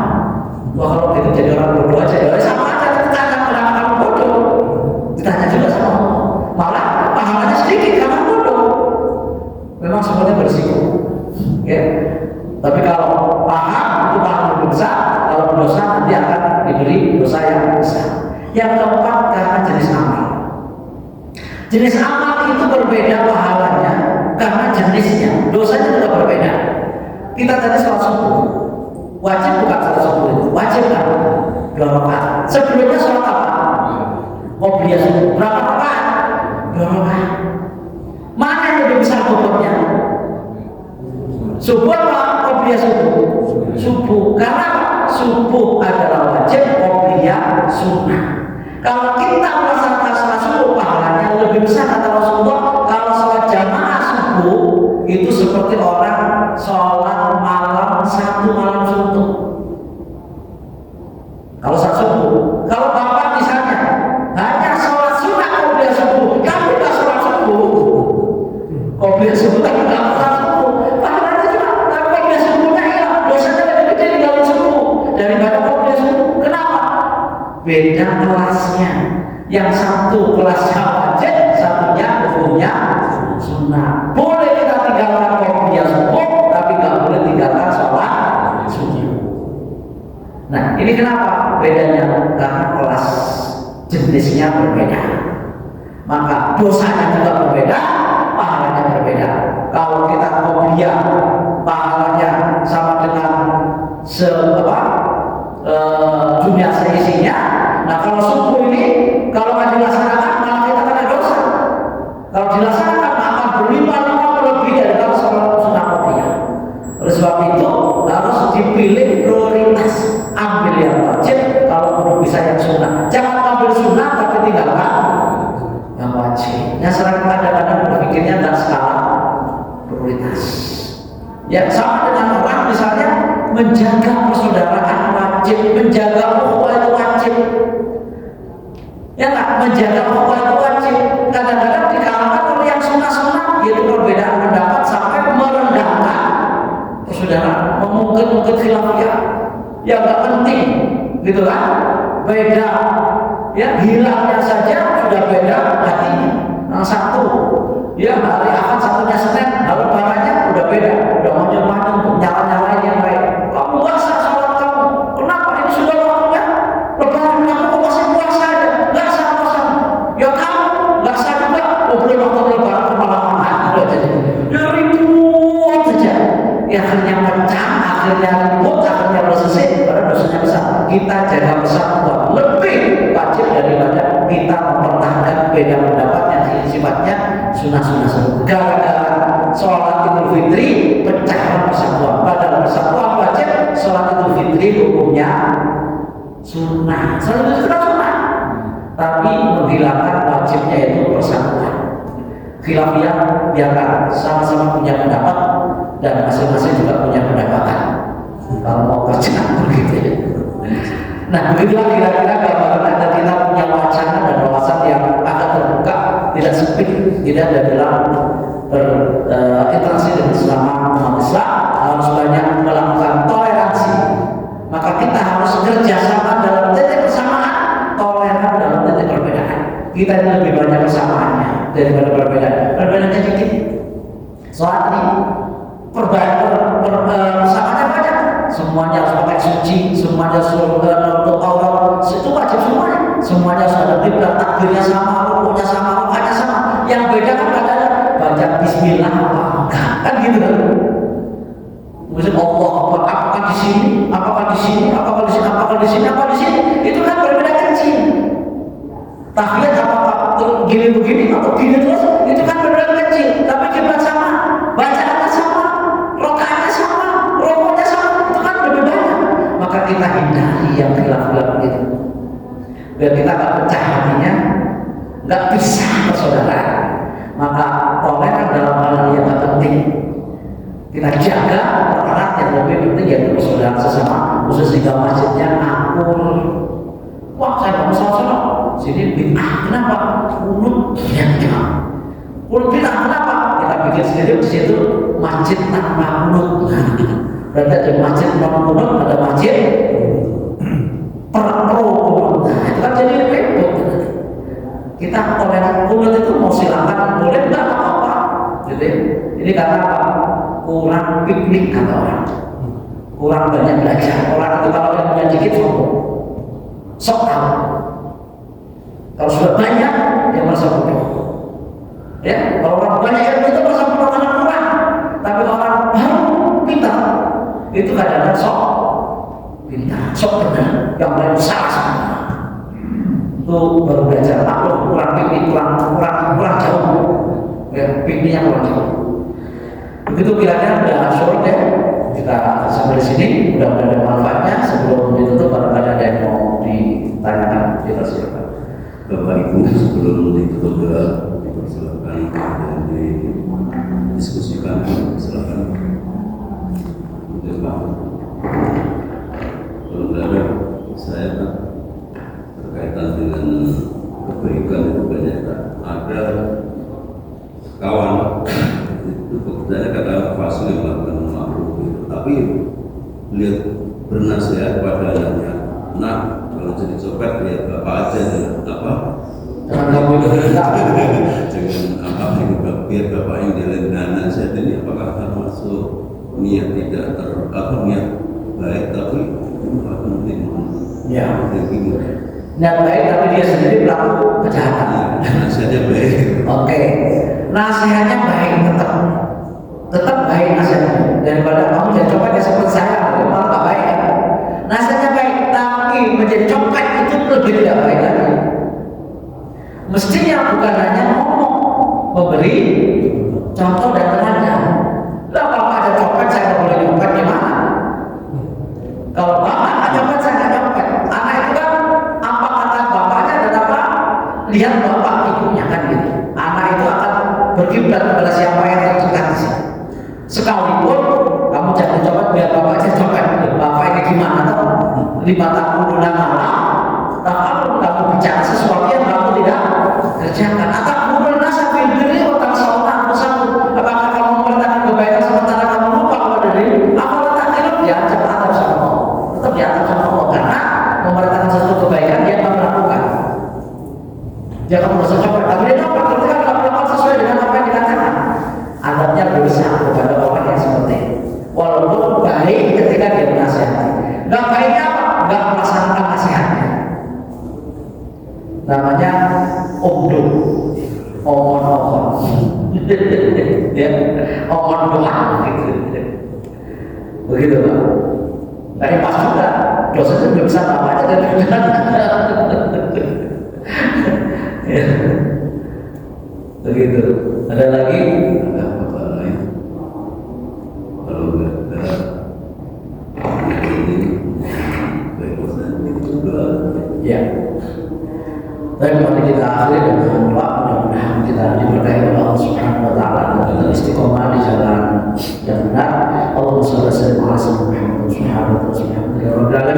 Wah kalau gitu jadi orang bodoh aja, ya sama aja kita akan melakukan bodoh. Ditanya juga sama Allah, malah pahalanya sedikit karena bodoh. Memang semuanya berisiko, ya. Tapi kalau paham itu paham lebih besar, kalau berdosa nanti akan diberi dosa yang besar. Yang keempat karena jenis amal. Jenis amal itu berbeda pahalanya karena jenisnya, dosanya juga berbeda. Kita tadi sholat subuh, wajib bukan sholat subuh itu, wajib kan? 2 rakaat. Sebelumnya sholat apa? Qobliyah subuh. Berapa rakaat? 2 rakaat. Mana yang lebih besar bobotnya? Subuh apa qobliyah subuh? Subuh. Karena subuh adalah wajib, qobliyah sunnah. Kalau kita melaksanakan sholat subuh, pahalanya lebih besar kata Rasulullah. Kalau sholat jamaah subuh itu seperti orang sholat malam 1 malam suntuk. Kalau sholat subuh, kalau bapak misalnya hanya sholat sunnah qobliyah subuh, tapi nggak sholat subuh, qobliyah subuh tapi nggak sholat subuh, pahalanya cuma tapi qobliyah subuhnya iya, dosanya lebih gede di dalam subuh daripada qobliyah subuh. Kenapa? Beda kelasnya. Yang satu kelasnya wajib, satunya hukumnya sunnah. Boleh kita tinggalkan qobliyah subuh, tapi nggak boleh tinggalkan sholat subuh. Nah, ini kenapa bedanya? Karena kelas jenisnya berbeda. Maka dosanya juga berbeda, pahalanya berbeda. Kalau kita qobliyah, pahalanya sama dengan dunia seisinya. Nah, kalau subuh ini kalau nggak dilaksanakan malah kita kena dosa. Kalau dilaksanakan akan berlimpah-limpah lebih dari kalau sholat sunnah qobliyah. Oleh sebab itu harus dipilih prioritas. Ambil yang wajib, kalau perlu bisa yang sunnah. Jangan ambil sunnah tapi tinggalkan yang wajib. Ya sering kadang-kadang berpikirnya dan skala prioritas. Ya sama dengan orang misalnya menjaga persaudaraan wajib, menjaga ukhuwah itu wajib. Ya nggak, menjaga ukhuwah itu wajib. Kadang-kadang dikalahkan oleh yang sunnah-sunnah, yaitu perbedaan pendapat sampai merendahkan persaudaraan, mungkin khilafiyah yang nggak penting, gitu kan? beda. Ya, hilangnya saja sudah beda hatinya. Yang satu, ya hari Ahad satunya Senin, lalu barangnya udah beda, udah maju-maju, nyala-nyalain yang lain. Kamu nggak sah sholat kamu, kenapa? Ini sudah waktunya Lebaran, kamu kok masih puasa aja, nggak sah puasa. Ya kamu nggak sah juga, belum waktu Lebaran kemalaman, udah jadi. Ya ribut aja, ya akhirnya pecah, akhirnya ribut, akhirnya bersisih, padahal dosanya besar. Kita jaga persatuan lebih wajib daripada kita mempertahankan beda pendapat yang sifatnya sunnah-sunnah. Gara-gara sholat Idul Fitri pecah persatuan. Padahal persatuan wajib, sholat Idul Fitri hukumnya sunnah. Sholat Idul Fitri sunnah, tapi menghilangkan wajibnya itu persatuan. Khilafiyah biarkan sama-sama punya pendapat dan masing-masing juga punya pendapatan. Kalau mau kerja begitu ya. Nah, begitulah kira-kira gambaran agar kita punya wacana dan wawasan yang akan terbuka, tidak sempit, tidak ada dalam berinteraksi dengan sesama umat Islam, harus banyak melakukan toleransi. Maka kita harus kerjasama dalam titik persamaan, toleran dalam titik perbedaan. Kita ini lebih banyak persamaannya daripada perbedaan. Perbedaannya sedikit. Soal ini persamaannya banyak. Semuanya harus pakai suci, semuanya surga untuk Allah, itu wajib semuanya. Semuanya harus ada kiblat, takbirnya sama, rukuknya sama, rukuknya sama. Yang beda kan adalah baca Bismillah apa enggak, kan gitu kan? Misalnya Allah apakah di sini, apakah di sini, apakah di sini, apakah di sini, apakah di sini, itu kan berbeda kecil. Tahiyat apakah gini begini atau gini terus, itu kan berbeda kecil. Tapi kiblat sama, bacaannya sama, rokaatnya sama, rukuknya sama. Maka kita hindari yang khilaf-khilaf itu, biar kita gak pecah hatinya, gak pisah persaudaraan. Maka toleran dalam hal yang penting kita jaga. Peran yang lebih penting yaitu persaudaraan sesama, khusus jika masjidnya akur. Wah, saya mau sholat sini bid'ah, kenapa? Kunut diam-diam. Kunut bid'ah kenapa? Kita bikin sendiri di situ masjid tanpa kunut. Berarti ada masjid non kunut, ada masjid pro kunut. Nah, itu kan jadi repot. Kita toleran kunut itu mau silakan, boleh nggak apa-apa. Jadi ini karena apa? Kurang piknik kata orang, kurang banyak belajar. Orang itu kalau yang punya dikit sok tahu. Kalau sudah banyak dia merasa bodoh. Ya, kalau orang banyak yang itu merasa bodoh karena kurang. Tapi orang baru pintar itu kadang-kadang sok pintar, sok benar, yang lain salah semua. Itu baru belajar. Aku kurang piknik, kurang jauh. Ya, pikniknya kurang jauh. Begitu kira-kira udah syurut ya. Kita sampai di sini, mudah-mudahan ada manfaatnya. Sebelum ditutup, barangkali ada yang mau ditanyakan, kita silakan. Bapak Ibu, sebelum ditutup doa, dipersilakan dan didiskusikan. Silakan. Kalau ada saya berkaitan dengan kebaikan itu banyak. Ada kawan itu pekerjaannya kata fasil yang melakukan makruh gitu. Tapi lihat bernasihat pada anaknya, nah kalau jadi copet lihat bapak aja apa Jangan apa itu biar bapak yang jalan dana saya ini apakah termasuk niat tidak niat baik tapi penting ya. Begini. Niat baik tapi dia sendiri pelaku kejahatan. Nasihatnya baik. Oke, nasihatnya baik tetap baik nasihatnya. Daripada kamu jadi copet ya seperti saya, malah tak baik kan? Nasihatnya baik tapi menjadi copet itu lebih tidak baik lagi. Mestinya bukan hanya ngomong, memberi contoh dan teladan. Lah kalau ada copet saya nggak boleh nyopet gimana? Kalau bapak nggak nyopet saya nggak nyopet. Anak itu kan apa kata bapaknya dan apa lihat bapak ibunya kan gitu. Anak itu akan berkiblat kepada siapa yang terdekat di sini. Sekalipun kamu jangan copet biar bapaknya copet. Bapak ini gimana tuh? 5 tahun malam. Kalau kamu bicara sesuatu yang kamu tidak kerjakan, atau kemudian nasa pilih otak seorang bersatu. Apakah kamu memerintahkan kebaikan sementara kamu lupa kepada diri? Apa letak hidup ya? Jangan tetap sama Allah. Tetap di atas sama Allah karena memerintahkan satu kebaikan namanya omduk, omon-omon. Ya, omon doang gitu. Begitu Pak. Tapi pas juga dosennya belum bisa apa aja kan. Ya. Begitu. Ada lagi? Ada apa lain? Kalau nggak ini berkosan juga. Ya. Tapi mari kita akhiri dengan doa, mudah-mudahan kita diberkahi oleh Allah Subhanahu wa taala dan istiqomah di jalan yang benar. Allahumma shalli ala sayyidina Muhammad subhanahu wa ta'ala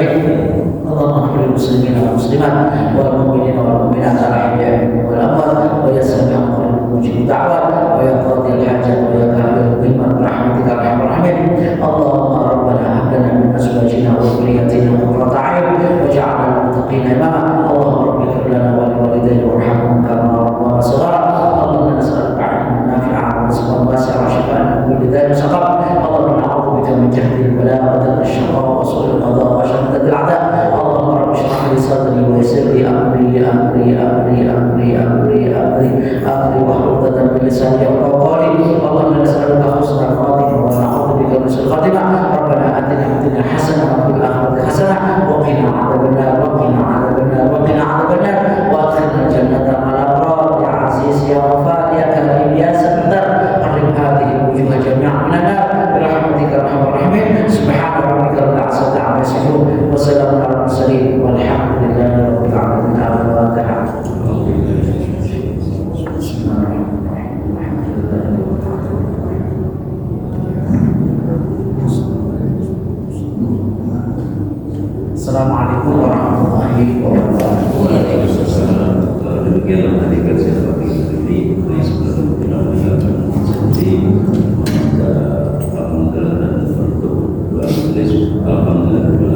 Allahumma ighfir lil muslimina wal muslimat wal mu'minina wal mu'minat al-ahya'i minhum wal amwat wa yassir lahum mujib da'wat wa yaqdi al-hajat wa yaqdi al-himmat rahmatika ya arhamar rahimin. Allahumma rabbana hab lana min azwajina wa dhurriyyatina qurrata a'yun waj'alna lil muttaqina imama. Allahumma rabbi ighfir lana wa liwalidayna warhamhum kama rabbana shighara. Allahumma nas'aluka 'ilman nafi'an wa rizqan wasi'an wa shifaa'an min kulli da'in wa saqam. Allahumma na'udzu bika min jahdi al-bala' wa darki ash-shaqaw wa su'il qada wa shada'ati al-'ada'. Allahumma rabbi shrah li sadri wa yassir li amri wa hlul 'uqdatam min lisani yafqahu qawli. Allahumma nas'aluka husnal khatimah wa na'udzu bika min su'il khatimah. Rabbana atina fid dunya hasanah wa fil akhirati hasanah wa qina 'adzabannar wa adkhilna al-jannata ma'al abrar ya aziz ya ghafar ya karim ya sattar. Qarrib hadhihi al-wujuha jami'an minan nar bi rahmatika arhamar rahimin. Subhana rabbika rabbil 'izzati 'amma yasifun wa salamun 'alal mursalin walhamdulillahi rabbil 'alamin. Al-Fatihah. Assalamualaikum warahmatullahi wabarakatuh. Waalaikumsalam. Demikianlah tadi kajian pagi ini dari sebelum kita meninggalkan seperti alhamdulillah dan untuk doa majelis alhamdulillah.